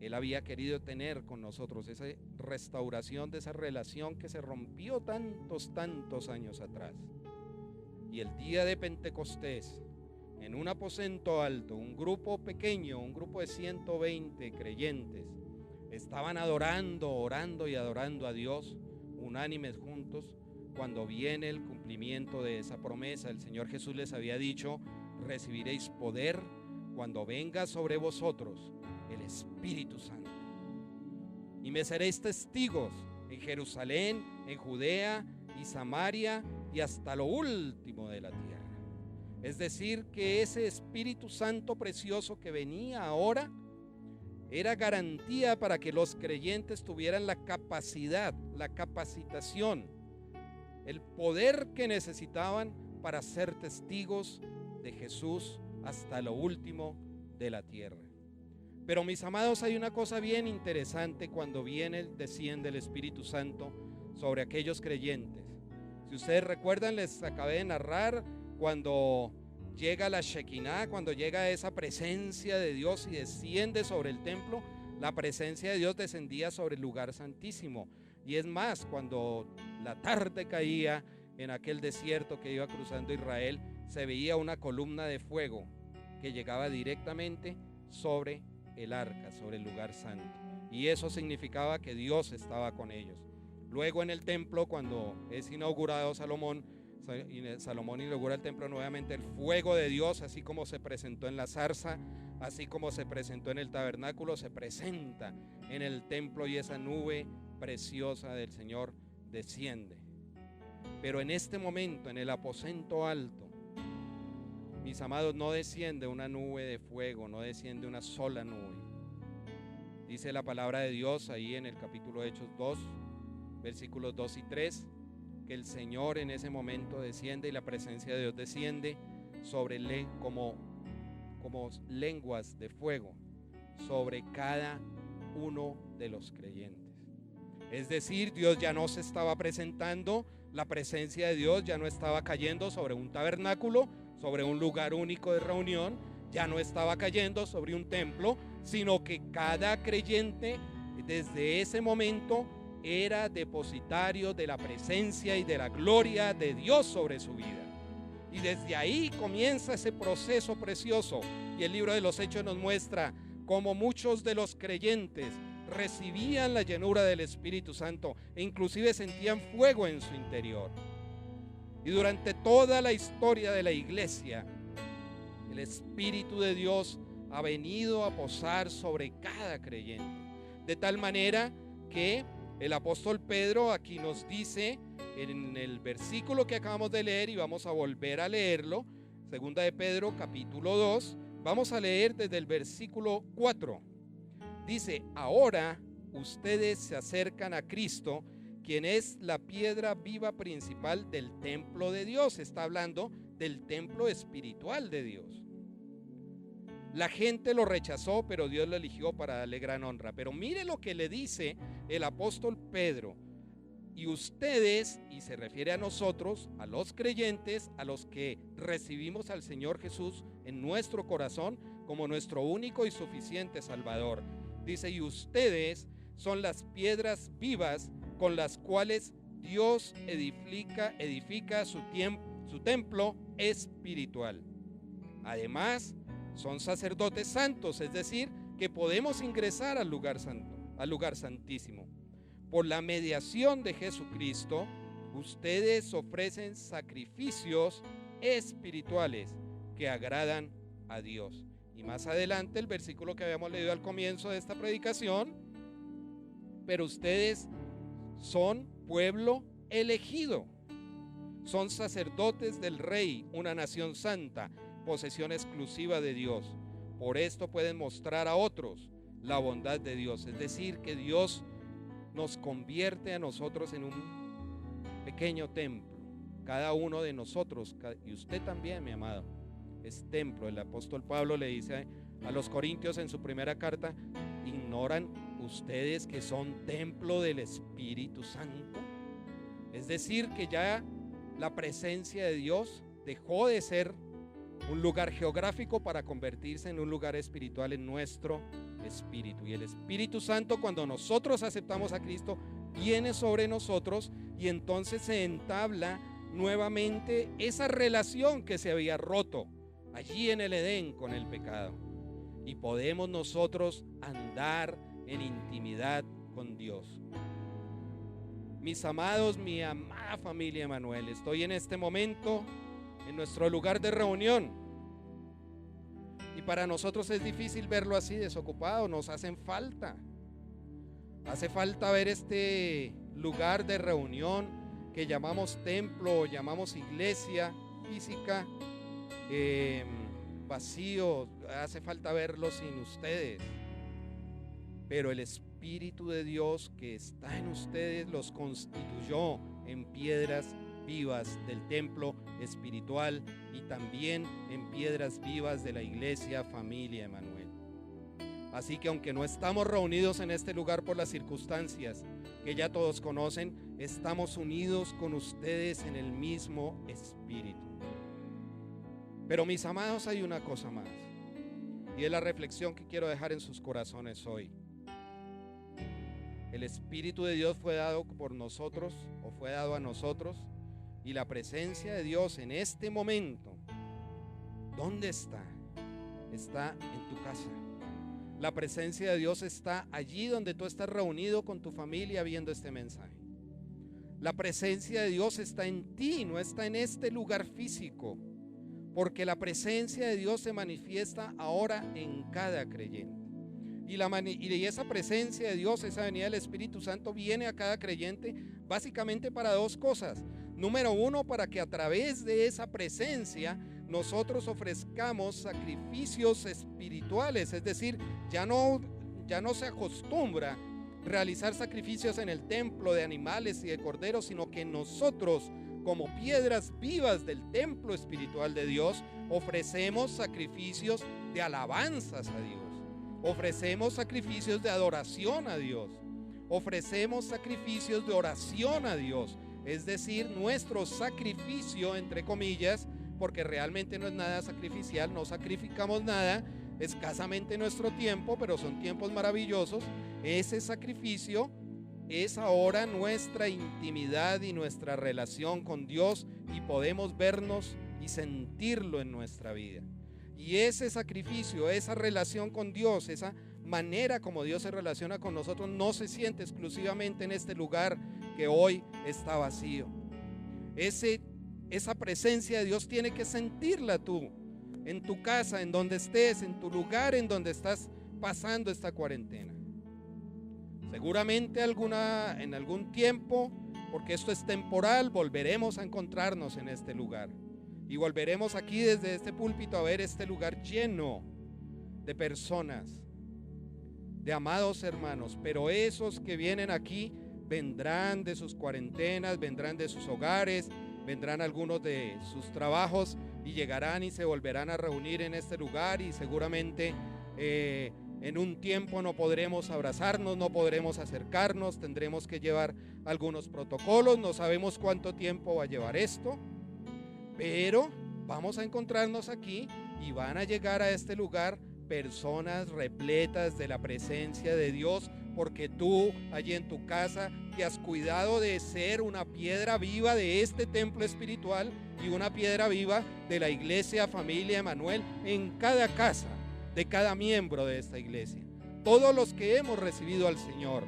Él había querido tener con nosotros, esa restauración de esa relación que se rompió tantos años atrás. Y el día de Pentecostés, en un aposento alto, un grupo pequeño, un grupo de 120 creyentes, estaban adorando, orando y adorando a Dios, unánimes juntos, cuando viene el cumplimiento de esa promesa. El Señor Jesús les había dicho, recibiréis poder cuando venga sobre vosotros el Espíritu Santo. Y me seréis testigos en Jerusalén, en Judea y Samaria y hasta lo último de la tierra. Es decir, que ese Espíritu Santo precioso que venía ahora era garantía para que los creyentes tuvieran la capacidad, la capacitación, el poder que necesitaban para ser testigos de Jesús hasta lo último de la tierra. Pero mis amados, hay una cosa bien interesante cuando desciende el Espíritu Santo sobre aquellos creyentes. Si ustedes recuerdan, les acabé de narrar cuando llega la Shekinah, cuando llega esa presencia de Dios y desciende sobre el templo, la presencia de Dios descendía sobre el lugar santísimo. Y es más, cuando la tarde caía en aquel desierto que iba cruzando Israel, se veía una columna de fuego que llegaba directamente sobre el arca, sobre el lugar santo. Y eso significaba que Dios estaba con ellos. Luego en el templo, cuando es inaugurado Salomón inaugura el templo nuevamente, el fuego de Dios, así como se presentó en la zarza, así como se presentó en el tabernáculo, se presenta en el templo y esa nube preciosa del Señor desciende. Pero en este momento, en el aposento alto, mis amados, no desciende una nube de fuego, no desciende una sola nube. Dice la palabra de Dios ahí en el capítulo de Hechos 2, versículos 2 y 3, que el Señor en ese momento desciende y la presencia de Dios desciende sobre como lenguas de fuego sobre cada uno de los creyentes. Es decir, Dios ya no se estaba presentando, la presencia de Dios ya no estaba cayendo sobre un tabernáculo, sobre un lugar único de reunión, ya no estaba cayendo sobre un templo, sino que cada creyente desde ese momento era depositario de la presencia y de la gloria de Dios sobre su vida. Y desde ahí comienza ese proceso precioso. Y el libro de los Hechos nos muestra cómo muchos de los creyentes recibían la llenura del Espíritu Santo e inclusive sentían fuego en su interior. Y durante toda la historia de la iglesia, el Espíritu de Dios ha venido a posar sobre cada creyente. De tal manera que el apóstol Pedro aquí nos dice en el versículo que acabamos de leer, y vamos a volver a leerlo, segunda de Pedro capítulo 2, vamos a leer desde el versículo 4. Dice, ahora ustedes se acercan a Cristo, quien es la piedra viva principal del templo de Dios. Está hablando del templo espiritual de Dios. La gente lo rechazó, pero Dios lo eligió para darle gran honra. Pero mire lo que le dice el apóstol Pedro. Y ustedes, y se refiere a nosotros, a los creyentes, a los que recibimos al Señor Jesús en nuestro corazón, como nuestro único y suficiente Salvador. Dice, y ustedes son las piedras vivas con las cuales Dios edifica su templo espiritual. Además, son sacerdotes santos, es decir, que podemos ingresar al lugar santo, al lugar santísimo. Por la mediación de Jesucristo, ustedes ofrecen sacrificios espirituales que agradan a Dios. Y más adelante el versículo que habíamos leído al comienzo de esta predicación, pero ustedes son pueblo elegido, son sacerdotes del Rey, una nación santa, posesión exclusiva de Dios. Por esto pueden mostrar a otros la bondad de Dios, es decir, que Dios nos convierte a nosotros en un pequeño templo. Cada uno de nosotros, y usted también, mi amado, es templo. El apóstol Pablo le dice a los corintios en su primera carta, ¿ignoran ustedes que son templo del Espíritu Santo? Es decir, que ya la presencia de Dios dejó de ser un lugar geográfico para convertirse en un lugar espiritual en nuestro espíritu. Y el Espíritu Santo, cuando nosotros aceptamos a Cristo, viene sobre nosotros y entonces se entabla nuevamente esa relación que se había roto allí en el Edén con el pecado. Y podemos nosotros andar en intimidad con Dios. Mis amados, mi amada familia Emanuel, estoy en este momento en nuestro lugar de reunión. Y para nosotros es difícil verlo así desocupado, nos hacen falta. Hace falta ver este lugar de reunión que llamamos templo, llamamos iglesia física, vacío. Hace falta verlo sin ustedes. Pero el Espíritu de Dios que está en ustedes los constituyó en piedras vivas del templo espiritual y también en piedras vivas de la iglesia familia Emanuel. Así que aunque no estamos reunidos en este lugar por las circunstancias que ya todos conocen, estamos unidos con ustedes en el mismo espíritu. Pero mis amados, hay una cosa más, y es la reflexión que quiero dejar en sus corazones hoy. El Espíritu de Dios fue dado por nosotros, o fue dado a nosotros, y la presencia de Dios en este momento, ¿dónde está? Está en tu casa. La presencia de Dios está allí donde tú estás reunido con tu familia viendo este mensaje. La presencia de Dios está en ti, no está en este lugar físico, porque la presencia de Dios se manifiesta ahora en cada creyente. Y esa presencia de Dios, esa venida del Espíritu Santo viene a cada creyente básicamente para dos cosas. Número uno, para que a través de esa presencia nosotros ofrezcamos sacrificios espirituales, es decir, ya no se acostumbra realizar sacrificios en el templo de animales y de corderos, sino que nosotros, como piedras vivas del templo espiritual de Dios, ofrecemos sacrificios de alabanzas a Dios, ofrecemos sacrificios de adoración a Dios, ofrecemos sacrificios de oración a Dios. Es decir, nuestro sacrificio, entre comillas, porque realmente no es nada sacrificial, no sacrificamos nada, escasamente nuestro tiempo, pero son tiempos maravillosos. Ese sacrificio es ahora nuestra intimidad y nuestra relación con Dios, y podemos vernos y sentirlo en nuestra vida. Y ese sacrificio, esa relación con Dios, esa manera como Dios se relaciona con nosotros, no se siente exclusivamente en este lugar que hoy está vacío. Esa presencia de Dios tiene que sentirla tú, en tu casa, en donde estés, en tu lugar en donde estás pasando esta cuarentena. Seguramente en algún tiempo, porque esto es temporal, volveremos a encontrarnos en este lugar. Y volveremos aquí desde este púlpito a ver este lugar lleno de personas, de amados hermanos. Pero esos que vienen aquí vendrán de sus cuarentenas, vendrán de sus hogares, vendrán algunos de sus trabajos y llegarán y se volverán a reunir en este lugar, y seguramente en un tiempo no podremos abrazarnos, no podremos acercarnos, tendremos que llevar algunos protocolos, no sabemos cuánto tiempo va a llevar esto, pero vamos a encontrarnos aquí y van a llegar a este lugar personas repletas de la presencia de Dios, porque tú allí en tu casa te has cuidado de ser una piedra viva de este templo espiritual y una piedra viva de la iglesia Familia Emanuel en cada casa de cada miembro de esta iglesia. Todos los que hemos recibido al Señor,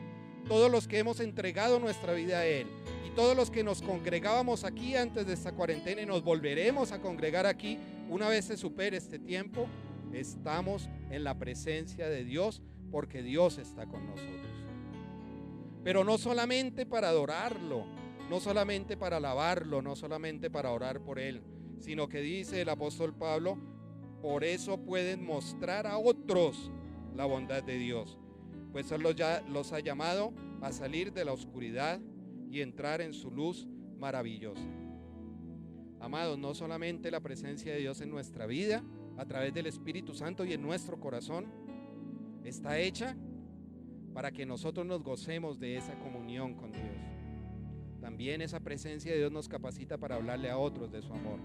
todos los que hemos entregado nuestra vida a Él y todos los que nos congregábamos aquí antes de esta cuarentena y nos volveremos a congregar aquí una vez se supere este tiempo, estamos en la presencia de Dios porque Dios está con nosotros. Pero no solamente para adorarlo, no solamente para alabarlo, no solamente para orar por Él, sino que dice el apóstol Pablo, por eso pueden mostrar a otros la bondad de Dios, pues Él los ha llamado a salir de la oscuridad y entrar en su luz maravillosa. Amados, no solamente la presencia de Dios en nuestra vida, a través del Espíritu Santo y en nuestro corazón, está hecha para que nosotros nos gocemos de esa comunión con Dios. También esa presencia de Dios nos capacita para hablarle a otros de su amor.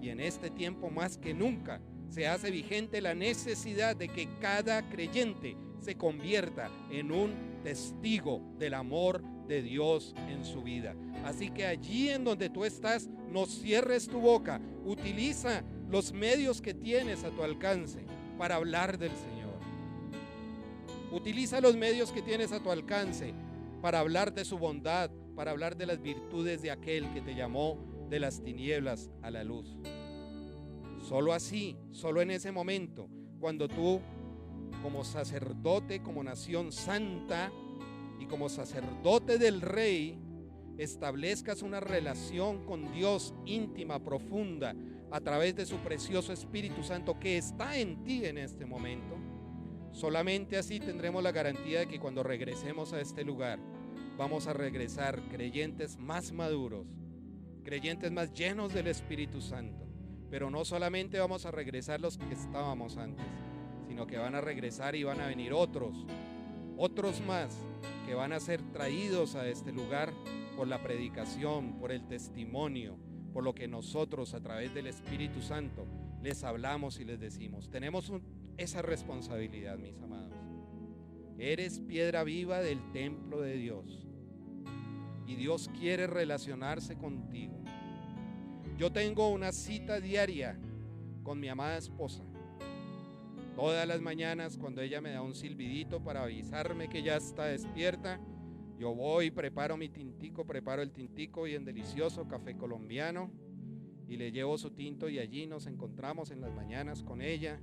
Y en este tiempo más que nunca se hace vigente la necesidad de que cada creyente se convierta en un testigo del amor de Dios en su vida. Así que allí en donde tú estás, no cierres tu boca, utiliza los medios que tienes a tu alcance para hablar del Señor. Utiliza los medios que tienes a tu alcance para hablar de su bondad, para hablar de las virtudes de aquel que te llamó de las tinieblas a la luz. Solo así, solo en ese momento, cuando tú como sacerdote, como nación santa y como sacerdote del Rey, establezcas una relación con Dios íntima, profunda, a través de su precioso Espíritu Santo que está en ti en este momento. Solamente así tendremos la garantía de que cuando regresemos a este lugar, vamos a regresar creyentes más maduros, creyentes más llenos del Espíritu Santo. Pero no solamente vamos a regresar los que estábamos antes, sino que van a regresar y van a venir otros más que van a ser traídos a este lugar por la predicación, por el testimonio, por lo que nosotros a través del Espíritu Santo les hablamos y les decimos. Tenemos esa responsabilidad, mis amados. Eres piedra viva del templo de Dios y Dios quiere relacionarse contigo. Yo tengo una cita diaria con mi amada esposa. Todas las mañanas cuando ella me da un silbidito para avisarme que ya está despierta, yo voy, preparo mi tintico, preparo el tintico bien delicioso, café colombiano, y le llevo su tinto y allí nos encontramos en las mañanas con ella.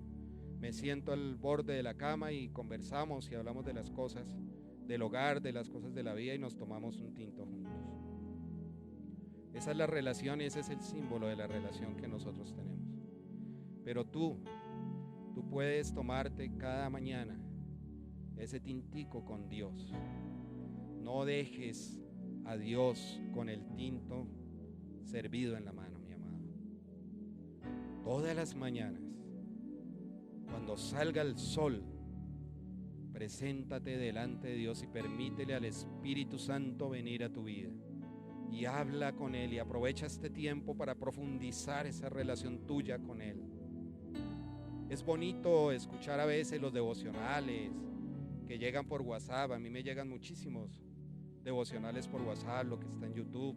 Me siento al borde de la cama y conversamos y hablamos de las cosas del hogar, de las cosas de la vida y nos tomamos un tinto juntos. Esa es la relación y ese es el símbolo de la relación que nosotros tenemos. Pero tú puedes tomarte cada mañana ese tintico con Dios. No dejes a Dios con el tinto servido en la mano, mi amado. Todas las mañanas, cuando salga el sol, preséntate delante de Dios y permítele al Espíritu Santo venir a tu vida. Y habla con Él y aprovecha este tiempo para profundizar esa relación tuya con Él. Es bonito escuchar a veces los devocionales que llegan por WhatsApp. A mí me llegan muchísimos devocionales por WhatsApp, lo que está en YouTube.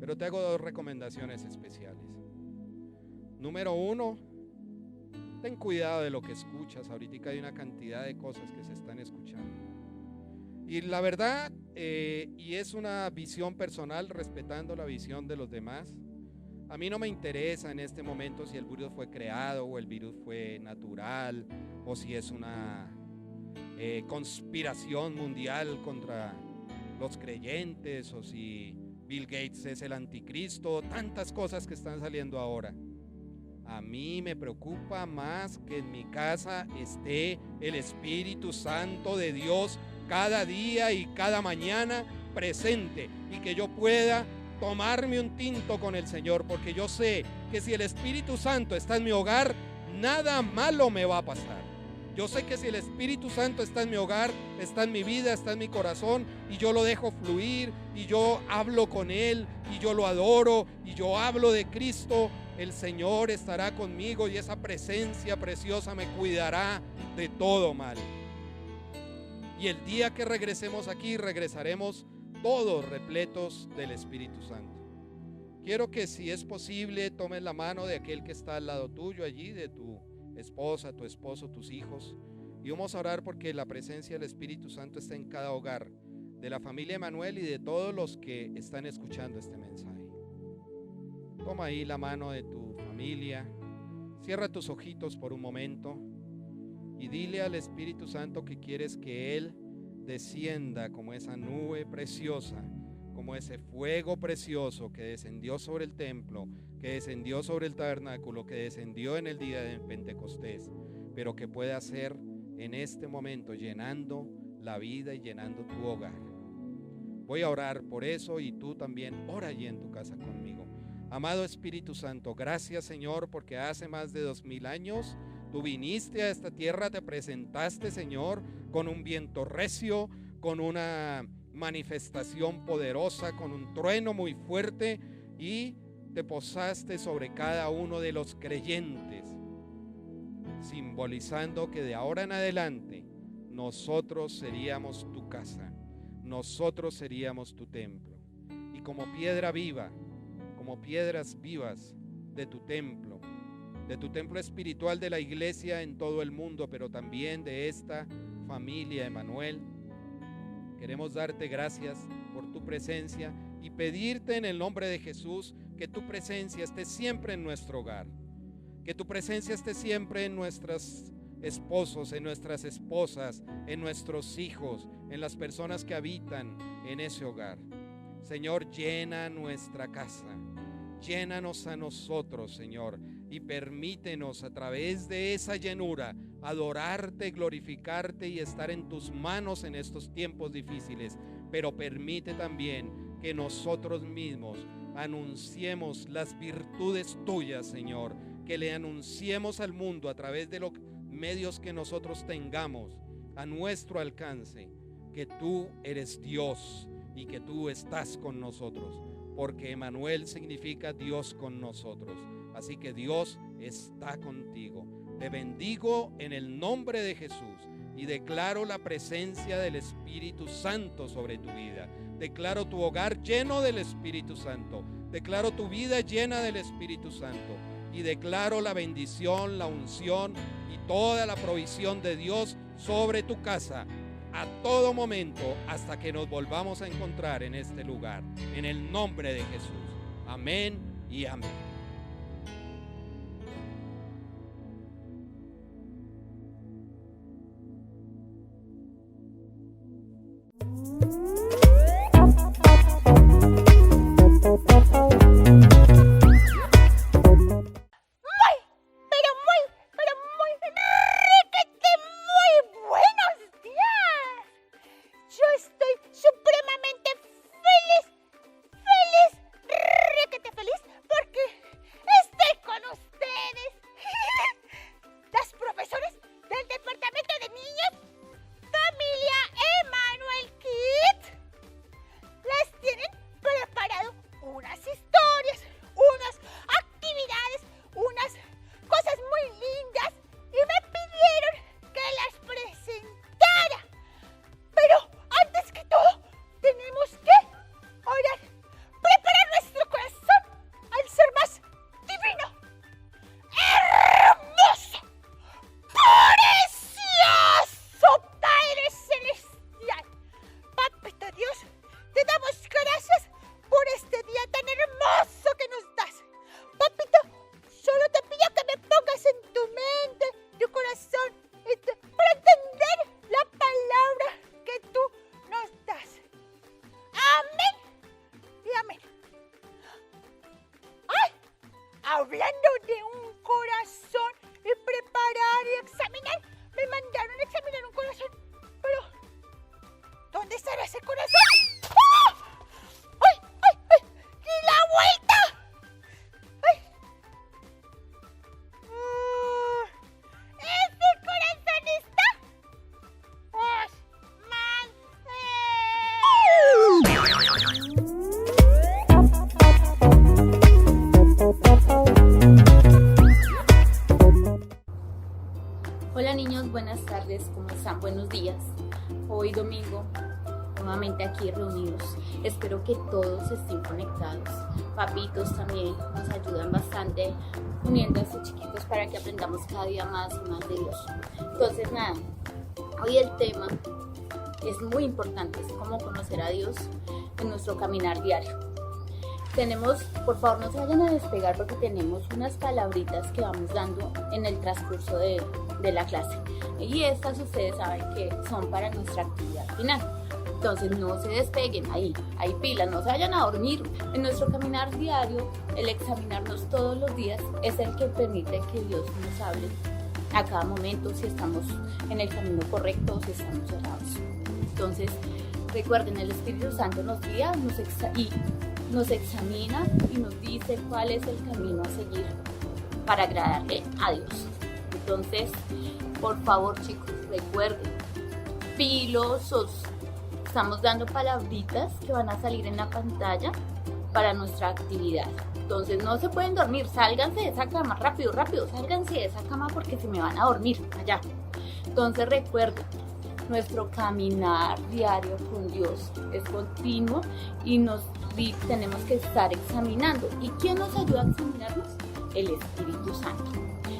Pero te hago 2 recomendaciones especiales. Número 1, ten cuidado de lo que escuchas. Ahorita hay una cantidad de cosas que se están escuchando. Y la verdad, y es una visión personal respetando la visión de los demás, a mí no me interesa en este momento si el virus fue creado o el virus fue natural o si es una conspiración mundial contra los creyentes o si Bill Gates es el anticristo, tantas cosas que están saliendo ahora. A mí me preocupa más que en mi casa esté el Espíritu Santo de Dios cada día y cada mañana presente y que yo pueda tomarme un tinto con el Señor, porque yo sé que si el Espíritu Santo está en mi hogar, nada malo me va a pasar. Yo sé que si el Espíritu Santo está en mi hogar, está en mi vida, está en mi corazón y yo lo dejo fluir y yo hablo con Él y yo lo adoro y yo hablo de Cristo, el Señor estará conmigo y esa presencia preciosa me cuidará de todo mal. Y el día que regresemos aquí, regresaremos todos repletos del Espíritu Santo. Quiero que, si es posible, tomes la mano de aquel que está al lado tuyo allí, de tu esposa, tu esposo, tus hijos, y vamos a orar porque la presencia del Espíritu Santo está en cada hogar de la familia Emanuel y de todos los que están escuchando este mensaje. Toma ahí la mano de tu familia, cierra tus ojitos por un momento y dile al Espíritu Santo que quieres que Él descienda como esa nube preciosa, como ese fuego precioso que descendió sobre el templo, que descendió sobre el tabernáculo, que descendió en el día de Pentecostés, pero que pueda ser en este momento llenando la vida y llenando tu hogar. Voy a orar por eso y tú también ora allí en tu casa conmigo. Amado Espíritu Santo, gracias Señor, porque hace más de 2000 años tú viniste a esta tierra, te presentaste Señor con un viento recio, con una manifestación poderosa, con un trueno muy fuerte, y te posaste sobre cada uno de los creyentes, simbolizando que de ahora en adelante nosotros seríamos tu casa, nosotros seríamos tu templo, y como piedra viva, como piedras vivas de tu templo espiritual de la iglesia en todo el mundo, pero también de esta familia Emanuel, queremos darte gracias por tu presencia y pedirte en el nombre de Jesús que tu presencia esté siempre en nuestro hogar, que tu presencia esté siempre en nuestros esposos, en nuestras esposas, en nuestros hijos, en las personas que habitan en ese hogar. Señor, llena nuestra casa, llénanos a nosotros, Señor, y permítenos a través de esa llenura adorarte, glorificarte y estar en tus manos en estos tiempos difíciles. Pero permite también que nosotros mismos anunciemos las virtudes tuyas, Señor, que le anunciemos al mundo a través de los medios que nosotros tengamos a nuestro alcance, que tú eres Dios y que tú estás con nosotros, porque Emanuel significa Dios con nosotros. Así que Dios está contigo. Te bendigo en el nombre de Jesús y declaro la presencia del Espíritu Santo sobre tu vida. Declaro tu hogar lleno del Espíritu Santo. Declaro tu vida llena del Espíritu Santo. Y declaro la bendición, la unción y toda la provisión de Dios sobre tu casa a todo momento, hasta que nos volvamos a encontrar en este lugar, en el nombre de Jesús. Amén y amén. Porque buenas tardes, ¿cómo están? Buenos días. Hoy domingo, nuevamente aquí reunidos. Espero que todos estén conectados. Papitos también nos ayudan bastante uniendo a estos chiquitos para que aprendamos cada día más y más de Dios. Entonces nada, hoy el tema es muy importante, es cómo conocer a Dios en nuestro caminar diario. Tenemos, por favor no se vayan a despegar porque tenemos unas palabritas que vamos dando en el transcurso de la clase. Y estas ustedes saben que son para nuestra actividad final. Entonces no se despeguen, ahí pilas, no se vayan a dormir. En nuestro caminar diario, el examinarnos todos los días es el que permite que Dios nos hable a cada momento si estamos en el camino correcto o si estamos errados. Entonces recuerden, el Espíritu Santo nos guía, nos examina y nos dice cuál es el camino a seguir para agradarle a Dios. Entonces, por favor chicos, recuerden, pilosos, estamos dando palabritas que van a salir en la pantalla para nuestra actividad. Entonces no se pueden dormir, sálganse de esa cama, rápido, sálganse de esa cama porque se me van a dormir allá. Entonces recuerden, nuestro caminar diario con Dios es continuo y tenemos que estar examinando. ¿Y quién nos ayuda a examinarnos? El Espíritu Santo.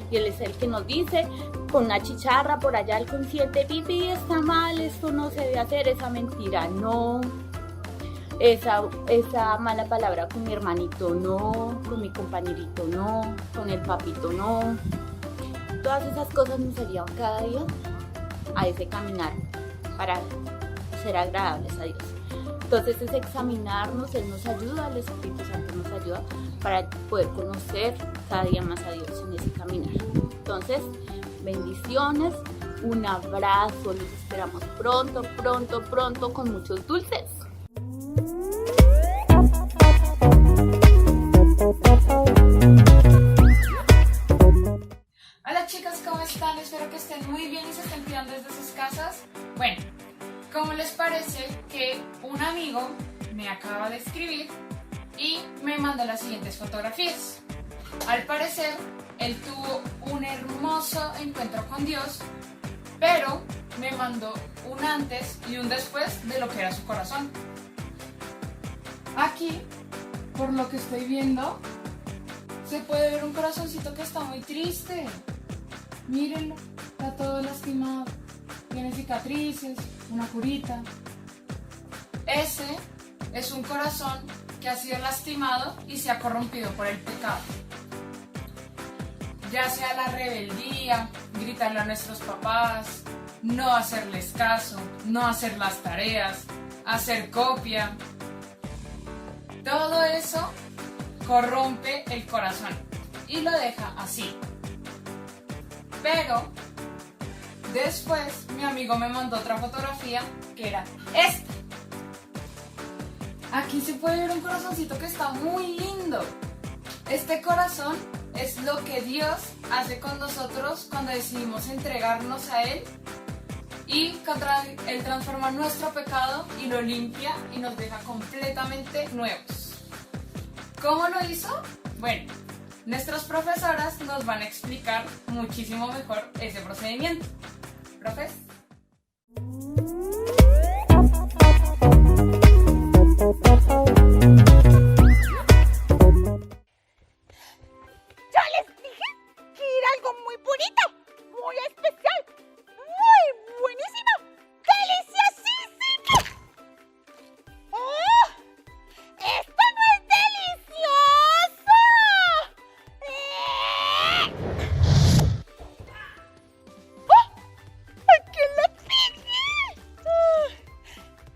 Y Él es el que nos dice con una chicharra por allá el consciente, Pipi, está mal, esto no se debe hacer, esa mentira no, esa mala palabra con mi hermanito no, con mi compañerito no, con el papito no. Todas esas cosas nos ayudan cada día a ese caminar para ser agradables a Dios. Entonces es examinarnos, Él nos ayuda, el Espíritu Santo nos ayuda para poder conocer cada día más a Dios en ese caminar. Entonces, bendiciones, un abrazo, los esperamos pronto con muchos dulces. Hola chicos, ¿cómo están? Espero que estén muy bien y se estén cuidando desde sus casas. Bueno, ¿cómo les parece que un amigo me acaba de escribir y me mandó las siguientes fotografías? Al parecer, él tuvo un hermoso encuentro con Dios, pero me mandó un antes y un después de lo que era su corazón. Aquí, por lo que estoy viendo, se puede ver un corazoncito que está muy triste. Mírenlo, está todo lastimado, tiene cicatrices, una curita. Ese es un corazón que ha sido lastimado y se ha corrompido por el pecado. Ya sea la rebeldía, gritarle a nuestros papás, no hacerles caso, no hacer las tareas, hacer copia. Todo eso corrompe el corazón y lo deja así. Pero después mi amigo me mandó otra fotografía que era esta. Aquí se puede ver un corazoncito que está muy lindo. Este corazón es lo que Dios hace con nosotros cuando decidimos entregarnos a Él y Él transforma nuestro pecado y lo limpia y nos deja completamente nuevos. ¿Cómo lo hizo? Bueno, nuestras profesoras nos van a explicar muchísimo mejor ese procedimiento. ¿Profes? Yo les dije que era algo muy bonito, muy especial, muy buenísimo, deliciosísimo. ¡Oh! ¡Esto no es delicioso! ¡Oh! ¡Aquí en la piña!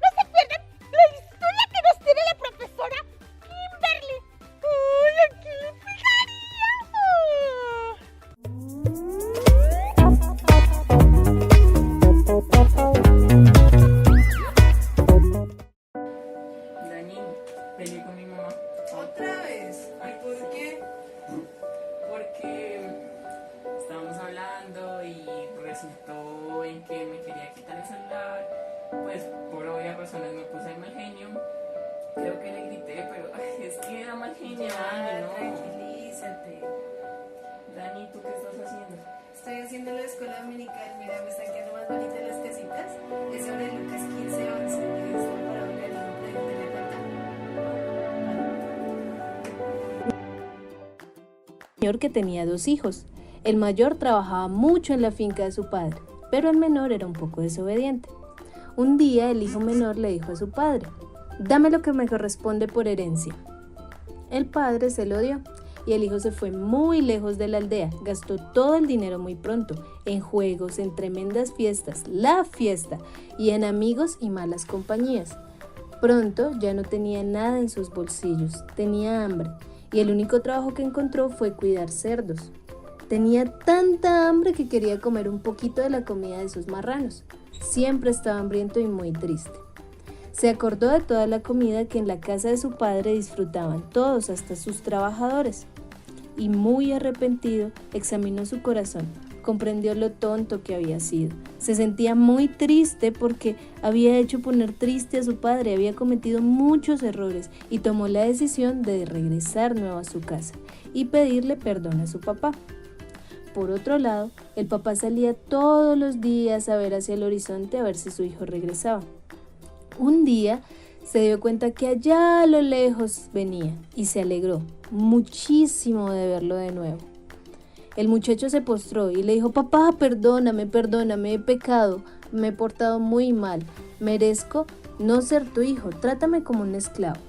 No se pierdan la historia que nos tiene la profesora Kimberly. ¡Uy, aquí le Dani, peleé con mi mamá. ¿Otra vez? ¿Y por qué? Porque estábamos hablando y resultó en que me quería quitar el celular. Pues por obvias razones me puse de mal genio. Creo que le grité, pero ay, es que era mal genio, Dani, no. Tranquilízate. Dani, ¿tú qué estás haciendo? Estoy haciendo los escuela dominical, mira, me están quedando más bonitas las casitas. Es sobre Lucas 15:11. Es la parábola del hijo pródigo que le contaba. Señor que tenía 2 hijos. El mayor trabajaba mucho en la finca de su padre, pero el menor era un poco desobediente. Un día el hijo menor le dijo a su padre: «Dame lo que me corresponde por herencia». El padre se lo dio y el hijo se fue muy lejos de la aldea, gastó todo el dinero muy pronto, en juegos, en tremendas fiestas, la fiesta, y en amigos y malas compañías. Pronto ya no tenía nada en sus bolsillos, tenía hambre, y el único trabajo que encontró fue cuidar cerdos. Tenía tanta hambre que quería comer un poquito de la comida de sus marranos. Siempre estaba hambriento y muy triste. Se acordó de toda la comida que en la casa de su padre disfrutaban todos, hasta sus trabajadores. Y muy arrepentido, examinó su corazón, comprendió lo tonto que había sido. Se sentía muy triste porque había hecho poner triste a su padre, había cometido muchos errores y tomó la decisión de regresar nuevo a su casa y pedirle perdón a su papá. Por otro lado, el papá salía todos los días a ver hacia el horizonte a ver si su hijo regresaba. Un día se dio cuenta que allá a lo lejos venía y se alegró muchísimo de verlo de nuevo. El muchacho se postró y le dijo: «Papá, perdóname, he pecado, me he portado muy mal, merezco no ser tu hijo, trátame como un esclavo».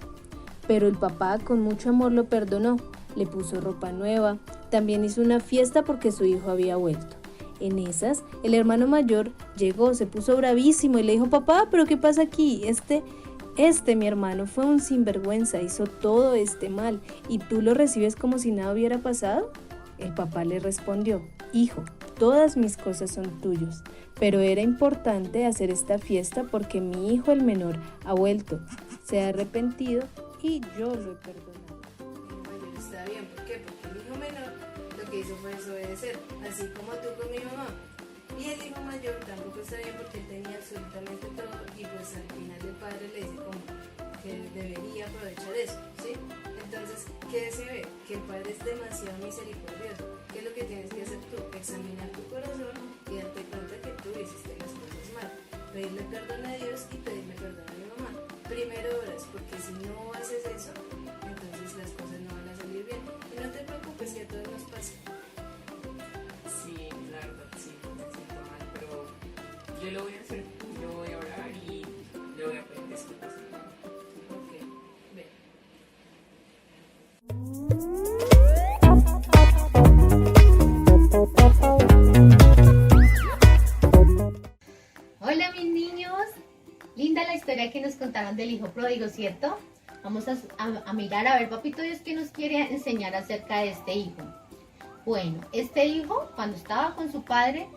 Pero el papá con mucho amor lo perdonó, le puso ropa nueva, también hizo una fiesta porque su hijo había vuelto. En esas, el hermano mayor llegó, se puso bravísimo y le dijo: «Papá, ¿pero qué pasa aquí? Mi hermano fue un sinvergüenza, hizo todo este mal, ¿y tú lo recibes como si nada hubiera pasado?». El papá le respondió: «Hijo, todas mis cosas son tuyas, pero era importante hacer esta fiesta porque mi hijo el menor ha vuelto, se ha arrepentido y yo lo he perdonado». Está bien, ¿por qué? Porque el hijo menor lo que hizo fue desobedecer, así como tú con mi mamá. Y el hijo mayor tampoco está bien porque él tenía absolutamente todo y pues al final el padre le dice como que debería aprovechar eso, ¿sí? Entonces, ¿qué se ve? Que el padre es demasiado misericordioso. ¿Qué es lo que tienes que hacer tú? Examinar tu corazón y darte cuenta que tú hiciste las cosas mal. Pedirle perdón a Dios y pedirle perdón a mi mamá. Primero oras, porque si no haces eso, entonces las cosas no van a salir bien. Y no te preocupes, que a todos nos pasa. Sí, la verdad, sí, me siento mal, pero yo lo voy a hacer, yo voy a orar y le voy a pedir disculpas a mi mamá. Ok, ven. Hola mis niños, linda la historia que nos contaron del hijo pródigo, ¿cierto? Vamos a mirar a ver, papito Dios, qué nos quiere enseñar acerca de este hijo. Bueno, este hijo cuando estaba con su padre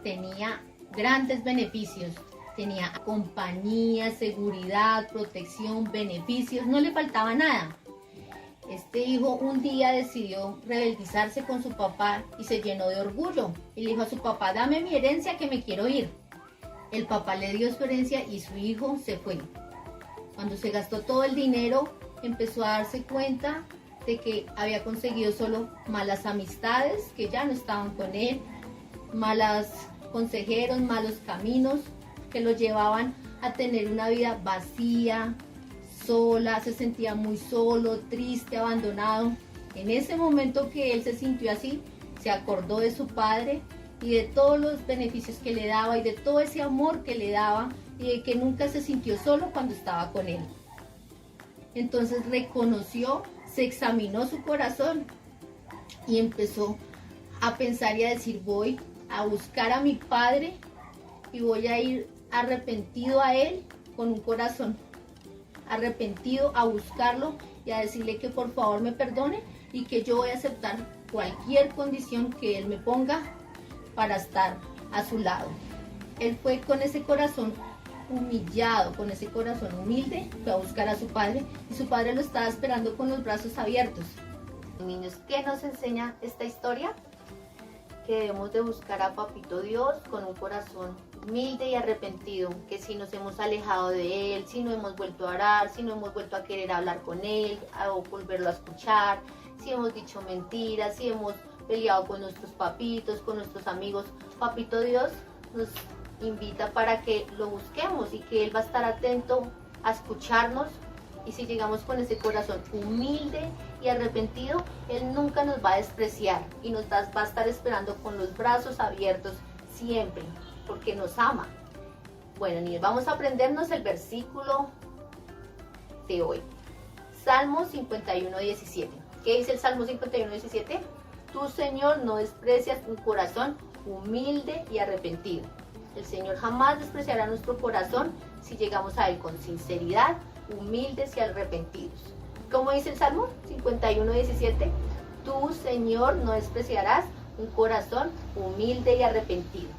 tenía grandes beneficios, tenía compañía, seguridad, protección, beneficios, no le faltaba nada. Este hijo un día decidió rebeldizarse con su papá y se llenó de orgullo y le dijo a su papá: «Dame mi herencia que me quiero ir». El papá le dio su herencia y su hijo se fue. Cuando se gastó todo el dinero, empezó a darse cuenta de que había conseguido solo malas amistades que ya no estaban con él, malos consejeros, malos caminos que lo llevaban a tener una vida vacía, sola, se sentía muy solo, triste, abandonado. En ese momento que él se sintió así, se acordó de su padre y de todos los beneficios que le daba y de todo ese amor que le daba y de que nunca se sintió solo cuando estaba con él. Entonces reconoció, se examinó su corazón y empezó a pensar y a decir: voy a buscar a mi padre y voy a ir arrepentido a él, con un corazón arrepentido, a buscarlo y a decirle que por favor me perdone y que yo voy a aceptar cualquier condición que él me ponga para estar a su lado. Él fue con ese corazón humillado, con ese corazón humilde, fue a buscar a su padre y su padre lo estaba esperando con los brazos abiertos. Niños, ¿qué nos enseña esta historia? Que debemos de buscar a Papito Dios con un corazón humilde y arrepentido, que si nos hemos alejado de Él, si no hemos vuelto a orar, si no hemos vuelto a querer hablar con Él o volverlo a escuchar, si hemos dicho mentiras, si hemos peleado con nuestros papitos, con nuestros amigos, Papito Dios nos invita para que lo busquemos y que Él va a estar atento a escucharnos. Y si llegamos con ese corazón humilde y arrepentido, Él nunca nos va a despreciar y va a estar esperando con los brazos abiertos siempre, porque nos ama. Bueno, niños, vamos a aprendernos el versículo de hoy. Salmo 51:17. ¿Qué dice el Salmo 51:17? Tú, Señor, no desprecias un corazón humilde y arrepentido. El Señor jamás despreciará nuestro corazón si llegamos a Él con sinceridad, humildes y arrepentidos. ¿Cómo dice el Salmo 51:17? Tú, Señor, no despreciarás un corazón humilde y arrepentido.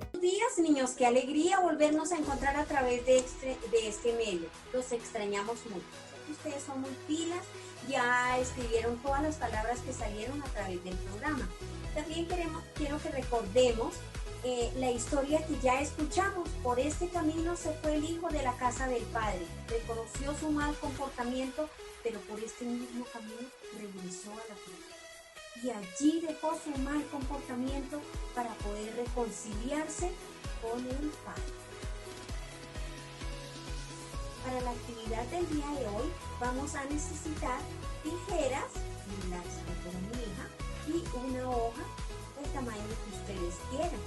Buenos días, niños, qué alegría volvernos a encontrar a través de este medio. Los extrañamos mucho. Ustedes son muy pilas, ya escribieron todas las palabras que salieron a través del programa. También quiero que recordemos la historia que ya escuchamos. Por este camino se fue el hijo de la casa del padre. Reconoció su mal comportamiento, pero por este mismo camino regresó a la tierra. Y allí dejó su mal comportamiento para poder reconciliarse con el Padre. Para la actividad del día de hoy vamos a necesitar tijeras, las que tengo mi hija, y una hoja del tamaño que ustedes quieran.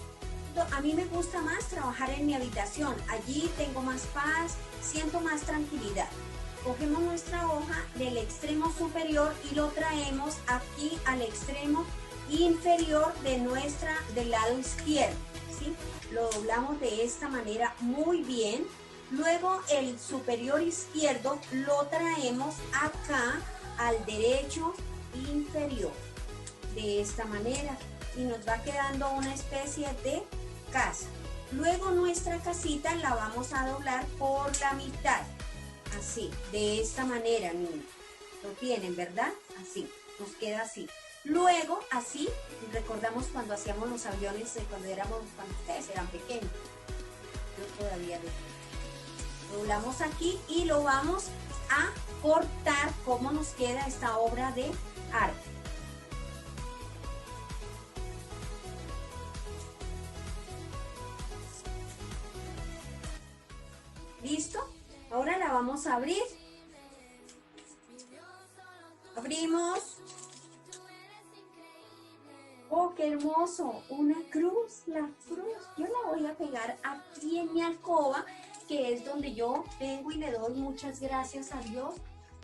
A mí me gusta más trabajar en mi habitación. Allí tengo más paz, siento más tranquilidad. Cogemos nuestra hoja del extremo superior y lo traemos aquí al extremo inferior del lado izquierdo, ¿sí? Lo doblamos de esta manera muy bien. Luego el superior izquierdo lo traemos acá al derecho inferior, de esta manera, y nos va quedando una especie de casa. Luego nuestra casita la vamos a doblar por la mitad. Así, de esta manera, niños. Lo tienen, ¿verdad? Así, nos queda así. Luego, así, recordamos cuando hacíamos los aviones, cuando ustedes eran pequeños. Yo todavía no. Doblamos aquí y lo vamos a cortar cómo nos queda esta obra de arte. ¿Listo? Ahora la vamos a abrir. Abrimos. ¡Oh, qué hermoso! Una cruz, la cruz. Yo la voy a pegar aquí en mi alcoba, que es donde yo vengo y le doy muchas gracias a Dios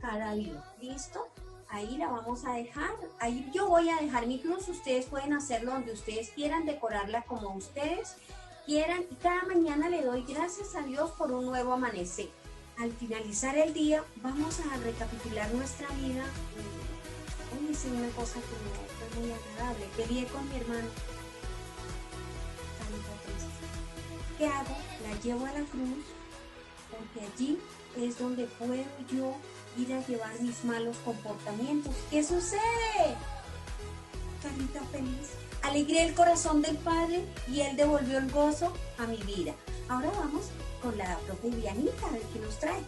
cada día. ¿Listo? Ahí la vamos a dejar. Ahí yo voy a dejar mi cruz. Ustedes pueden hacerlo donde ustedes quieran, decorarla como ustedes quieran. Y cada mañana le doy gracias a Dios por un nuevo amanecer. Al finalizar el día, vamos a recapitular nuestra vida. Hoy hice una cosa que no fue muy agradable. Peleé con mi hermano. ¿Qué hago? La llevo a la cruz, porque allí es donde puedo yo ir a llevar mis malos comportamientos. ¿Qué sucede? Carita feliz. Alegré el corazón del Padre y Él devolvió el gozo a mi vida. Ahora vamos con la profe Dianita, a ver qué nos trae.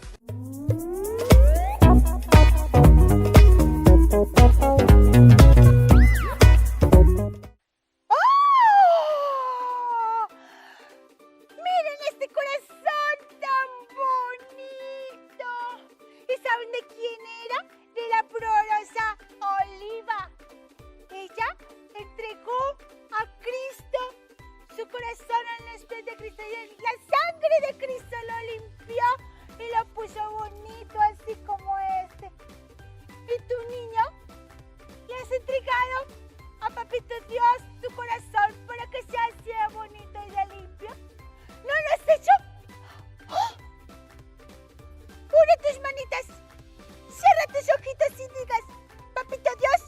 ¡Miren este corazón tan bonito! ¿Y saben de quién era? De la profesora Oliva. Ella entregó a Cristo su corazón en los pies de Cristo y la sangre de Cristo lo limpió y lo puso bonito, así como este. ¿Y tu niño? ¿Le has entregado a Papito Dios tu corazón para que sea así de bonito y de limpio? ¿No lo has hecho? ¡Oh! Une tus manitas, cierra tus ojitos y digas: Papito Dios,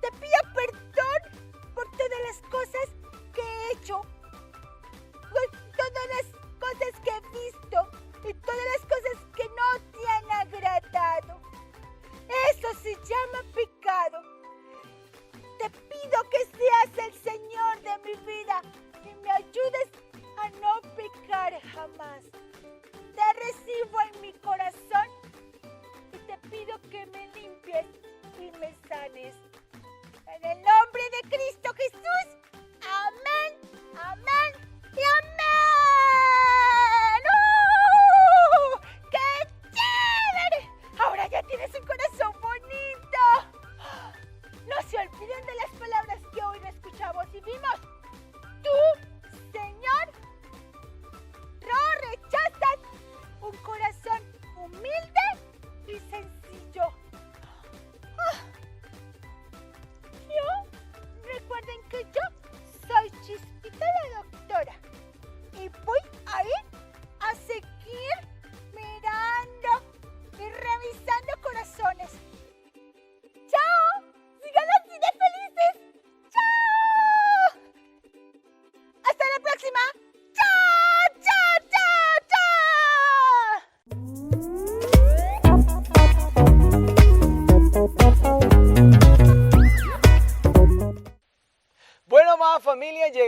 te pido perdón por todas las cosas que he hecho, por todas las cosas que he visto y todas las cosas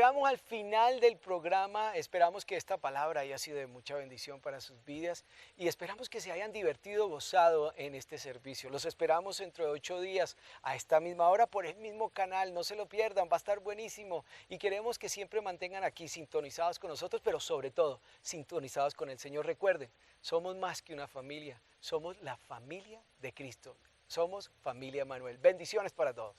Llegamos al final del programa, esperamos que esta palabra haya sido de mucha bendición para sus vidas y esperamos que se hayan divertido, gozado en este servicio. Los esperamos dentro de 8 días a esta misma hora por el mismo canal, no se lo pierdan, va a estar buenísimo y queremos que siempre mantengan aquí sintonizados con nosotros, pero sobre todo sintonizados con el Señor. Recuerden, somos más que una familia, somos la familia de Cristo, somos familia Emanuel. Bendiciones para todos.